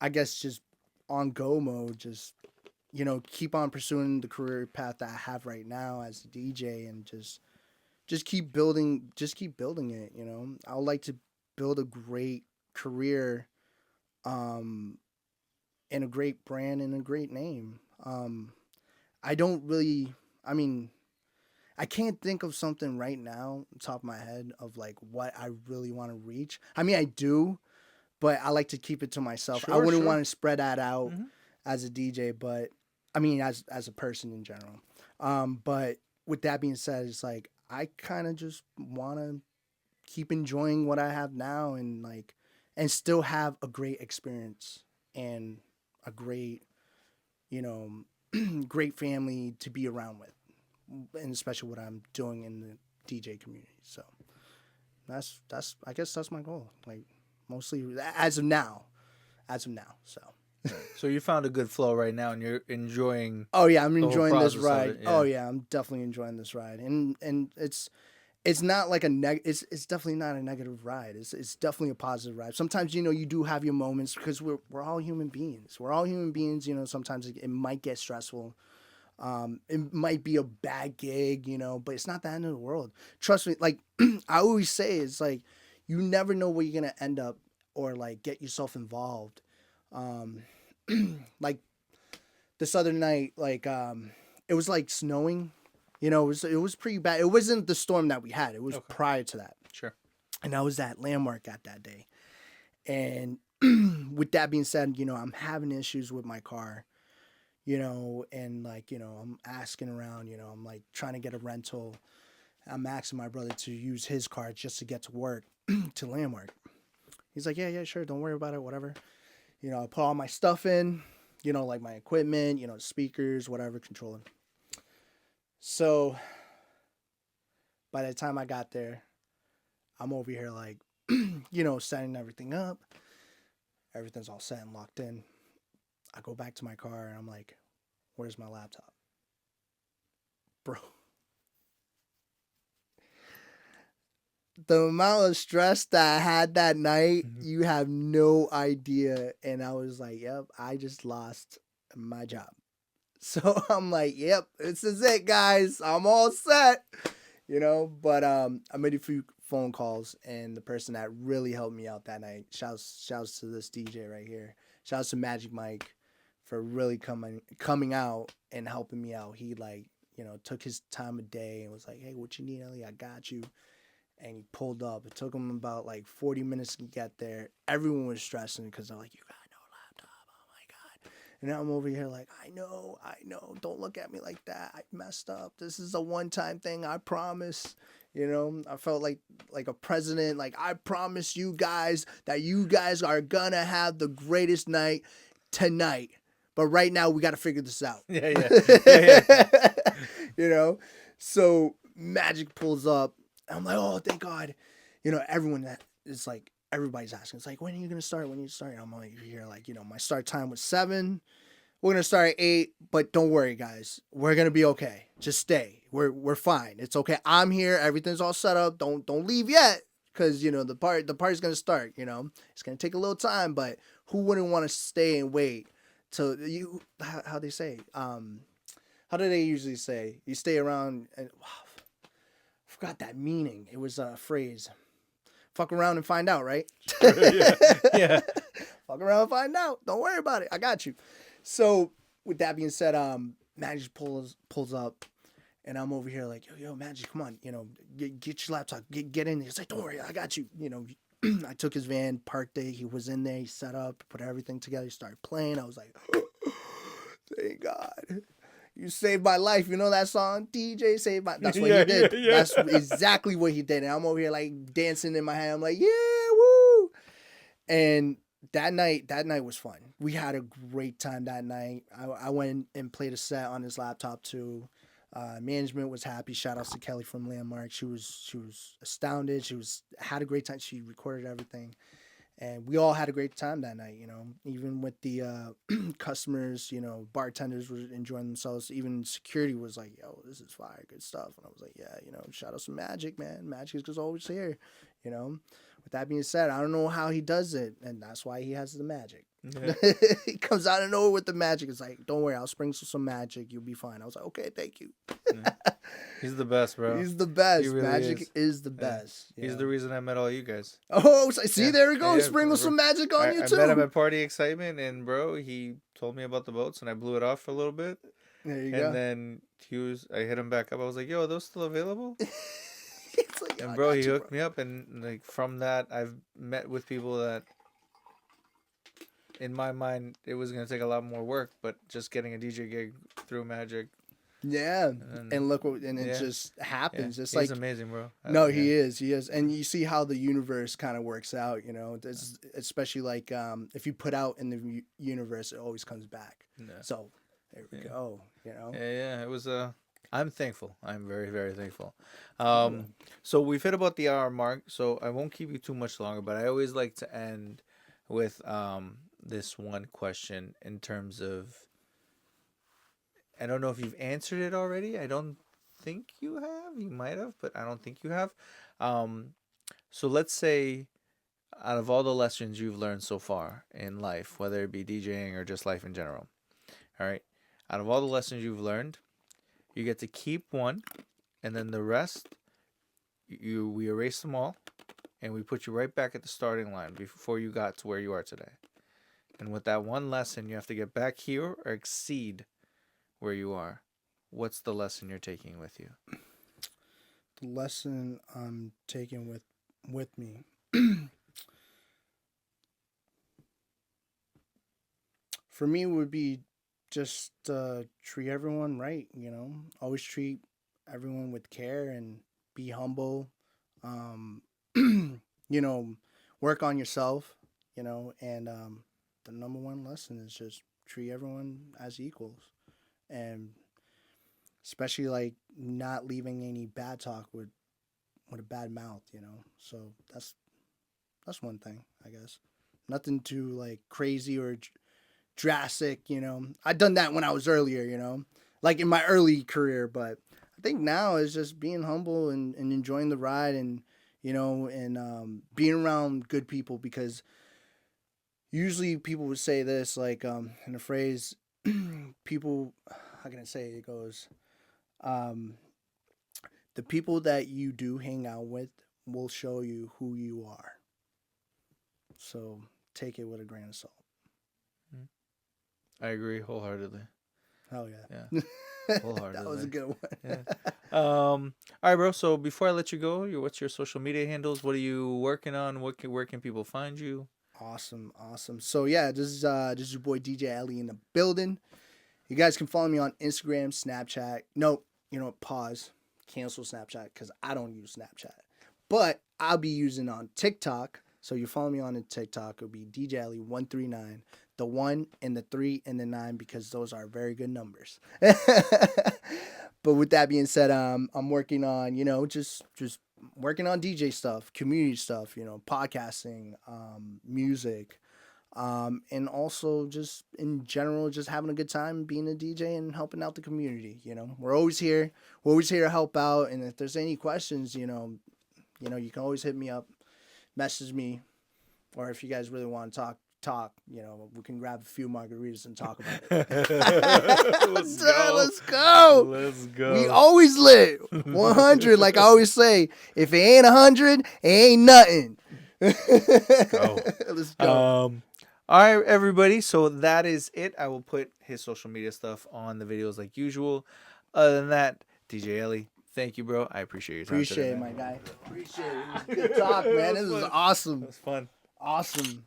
I guess just on go mode, just keep on pursuing the career path that I have right now as a DJ, and just keep building it. I would like to build a great career, um, and a great brand and a great name. I don't really, I mean, I can't think of something right now on top of my head of like what I really want to reach. I mean, I do, but I like to keep it to myself. I Sure, wouldn't sure. want to spread that out Hmm. as a DJ, but I mean, as a person in general. But with that being said, it's like I kind of just want to keep enjoying what I have now, and like, and still have a great experience and a great, you know, great family to be around with, and especially what I'm doing in the DJ community. So that's I guess that's my goal. Like mostly as of now, So. So you found a good flow right now, and you're enjoying Oh yeah, I'm the whole enjoying this process of ride. it. Oh Yeah. yeah, I'm definitely enjoying this ride, and it's not like a it's definitely not a negative ride. It's definitely a positive ride. Sometimes you do have your moments because we're all human beings. We're all human beings. Sometimes it might get stressful. It might be a bad gig, but it's not the end of the world. Trust me. Like I always say, it's like you never know where you're gonna end up or like get yourself involved. Um, like this other night, like it was like snowing. It was pretty bad. It wasn't the storm that we had. It was Okay. prior to that. Sure. And I was at Landmark at that day. And with that being said, I'm having issues with my car. And like, I'm asking around, I'm like trying to get a rental. I'm asking my brother to use his car just to get to work to Landmark. He's like, yeah, sure. Don't worry about it. Whatever. I put all my stuff in, like my equipment, speakers, whatever, controller. So by the time I got there, I'm over here like, setting everything up. Everything's all set and locked in. I go back to my car and I'm like, where's my laptop? Bro, the amount of stress that I had that night, Mhm. you have no idea. And I was like, yep, I just lost my job. So I'm like, yep, this is it, guys. I'm all set. But I made a few phone calls, and the person that really helped me out that night, shouts to this DJ right here. Shouts to Magic Mike for really coming out and helping me out. He like, took his time of day and was like, hey, what you need, Ellie? I got you. And he pulled up. It took him about like 40 minutes to get there. Everyone was stressing because they're like, you got no laptop. Oh my God. And I'm over here like, I know. Don't look at me like that. I messed up. This is a one-time thing. I promise. I felt like a president. Like, I promise you guys that you guys are gonna have the greatest night tonight. But right now we got to figure this out. Yeah. So Magic pulls up. I'm like, oh, thank God. Everyone that is like, everybody's asking. It's like, when are you gonna start? When are you start? I'm like, here, like, my start time was 7. We're gonna start at 8, but don't worry, guys. We're gonna be okay. Just stay. We're fine. It's okay. I'm here. Everything's all set up. Don't leave yet, because the party's gonna start. It's gonna take a little time, but who wouldn't want to stay and wait till you? How they say? How do they usually say? You stay around and. Wow, forgot that meaning. It was a phrase. Fuck around and find out, right? Yeah. Yeah. Fuck around and find out. Don't worry about it. I got you. So with that being said, Magic pulls up, and I'm over here like, yo, Magic, come on, get your laptop, get in there. He's like, don't worry, I got you. I took his van, parked it. He was in there. He set up, put everything together. He started playing. I was like, thank God. You saved my life. You know that song? DJ saved my... That's what he did. Yeah. That's exactly what he did. And I'm over here like dancing in my head. I'm like, yeah, woo. And that night was fun. We had a great time that night. I went and played a set on his laptop too. Management was happy. Shout outs to Kelly from Landmark. She was astounded. Had a great time. She recorded everything. And we all had a great time that night, even with the customers, bartenders were enjoying themselves. Even security was like, yo, this is fire, good stuff. And I was like, yeah, shout out to Magic, man. Magic is always here, With with that being said, I don't know how he does it, and that's why he has the magic. Yeah. He comes out of nowhere with the magic. It's like, don't worry, I'll sprinkle some magic. You'll be fine. I was like, okay, thank you. Yeah. He's the best, bro. He's the best. He really Magic is the Yeah. best. He's Yeah. the reason I met all you guys. Oh, so, see, Yeah. there we go. Yeah, Sprinkle bro. some magic on you I too. met him at Party Excitement, and bro, he told me about the boats, and I blew it off for a little bit. There you And go. then I hit him back up. I was like, "Yo, are those still available?" It's like, And I bro, got he you, hooked me up, and like from that, I've met with people that, in my mind, it was gonna take a lot more work, but just getting a DJ gig through Magic. Yeah, And, and look what, and it yeah. just happens. Yeah. It's He's like, amazing, bro. no, Yeah. he is, and you see how the universe kind of works out. Especially like if you put out in the universe, it always comes back. Yeah. So there we go. Yeah, it was I'm thankful. I'm very, very thankful. So we've hit about the hour mark, so I won't keep you too much longer, but I always like to end with this one question in terms of, I don't know if you've answered it already. I don't think you have. You might have, but I don't think you have. So let's say, out of all the lessons you've learned so far in life, whether it be DJing or just life in general, all right, out of all the lessons you've learned, you get to keep one, and then the rest, we erase them all, and we put you right back at the starting line before you got to where you are today. And with that one lesson, you have to get back here or exceed where you are. What's the lesson you're taking with you? The lesson I'm taking with me. For me, would be just treat everyone right. Always treat everyone with care and be humble. Work on yourself. And the number one lesson is just treat everyone as equals, and especially like not leaving any bad talk with a bad mouth. So that's one thing, I guess. Nothing too like crazy or drastic. I done that when I was earlier. Like in my early career, but I think now is just being humble and enjoying the ride, and being around good people, because usually people would say this, like in a phrase, people, how can I say it? It goes, the people that you do hang out with will show you who you are. So take it with a grain of salt. I agree wholeheartedly. Hell yeah. Yeah. Wholeheartedly. That was a good one. Yeah. All right, bro. So before I let you go, what's your social media handles? What are you working on? Where can people find you? Awesome. So yeah, this is your boy DJ Eli in the building. You guys can follow me on Instagram, Snapchat. No, pause. Cancel Snapchat because I don't use Snapchat. But I'll be using on TikTok. So you follow me on the TikTok. It'll be DJ Eli 139. The 1 and the 3 and the 9, because those are very good numbers. But with that being said, I'm working on, just working on DJ stuff, community stuff, podcasting, music, and also just in general, just having a good time being a DJ and helping out the community. We're always here. We're always here to help out. And if there's any questions, you can always hit me up, message me, or if you guys really want to talk, we can grab a few margaritas and talk about it. Let's go. We always lit 100. Like I always say, if it ain't 100, it ain't nothing. Let's go. All right, everybody. So that is it. I will put his social media stuff on the videos like usual. Other than that, DJ Eli, thank you, bro. I appreciate your time. Appreciate it, my guy. Appreciate it. It was a good talk, man. This was awesome. It was fun. Awesome.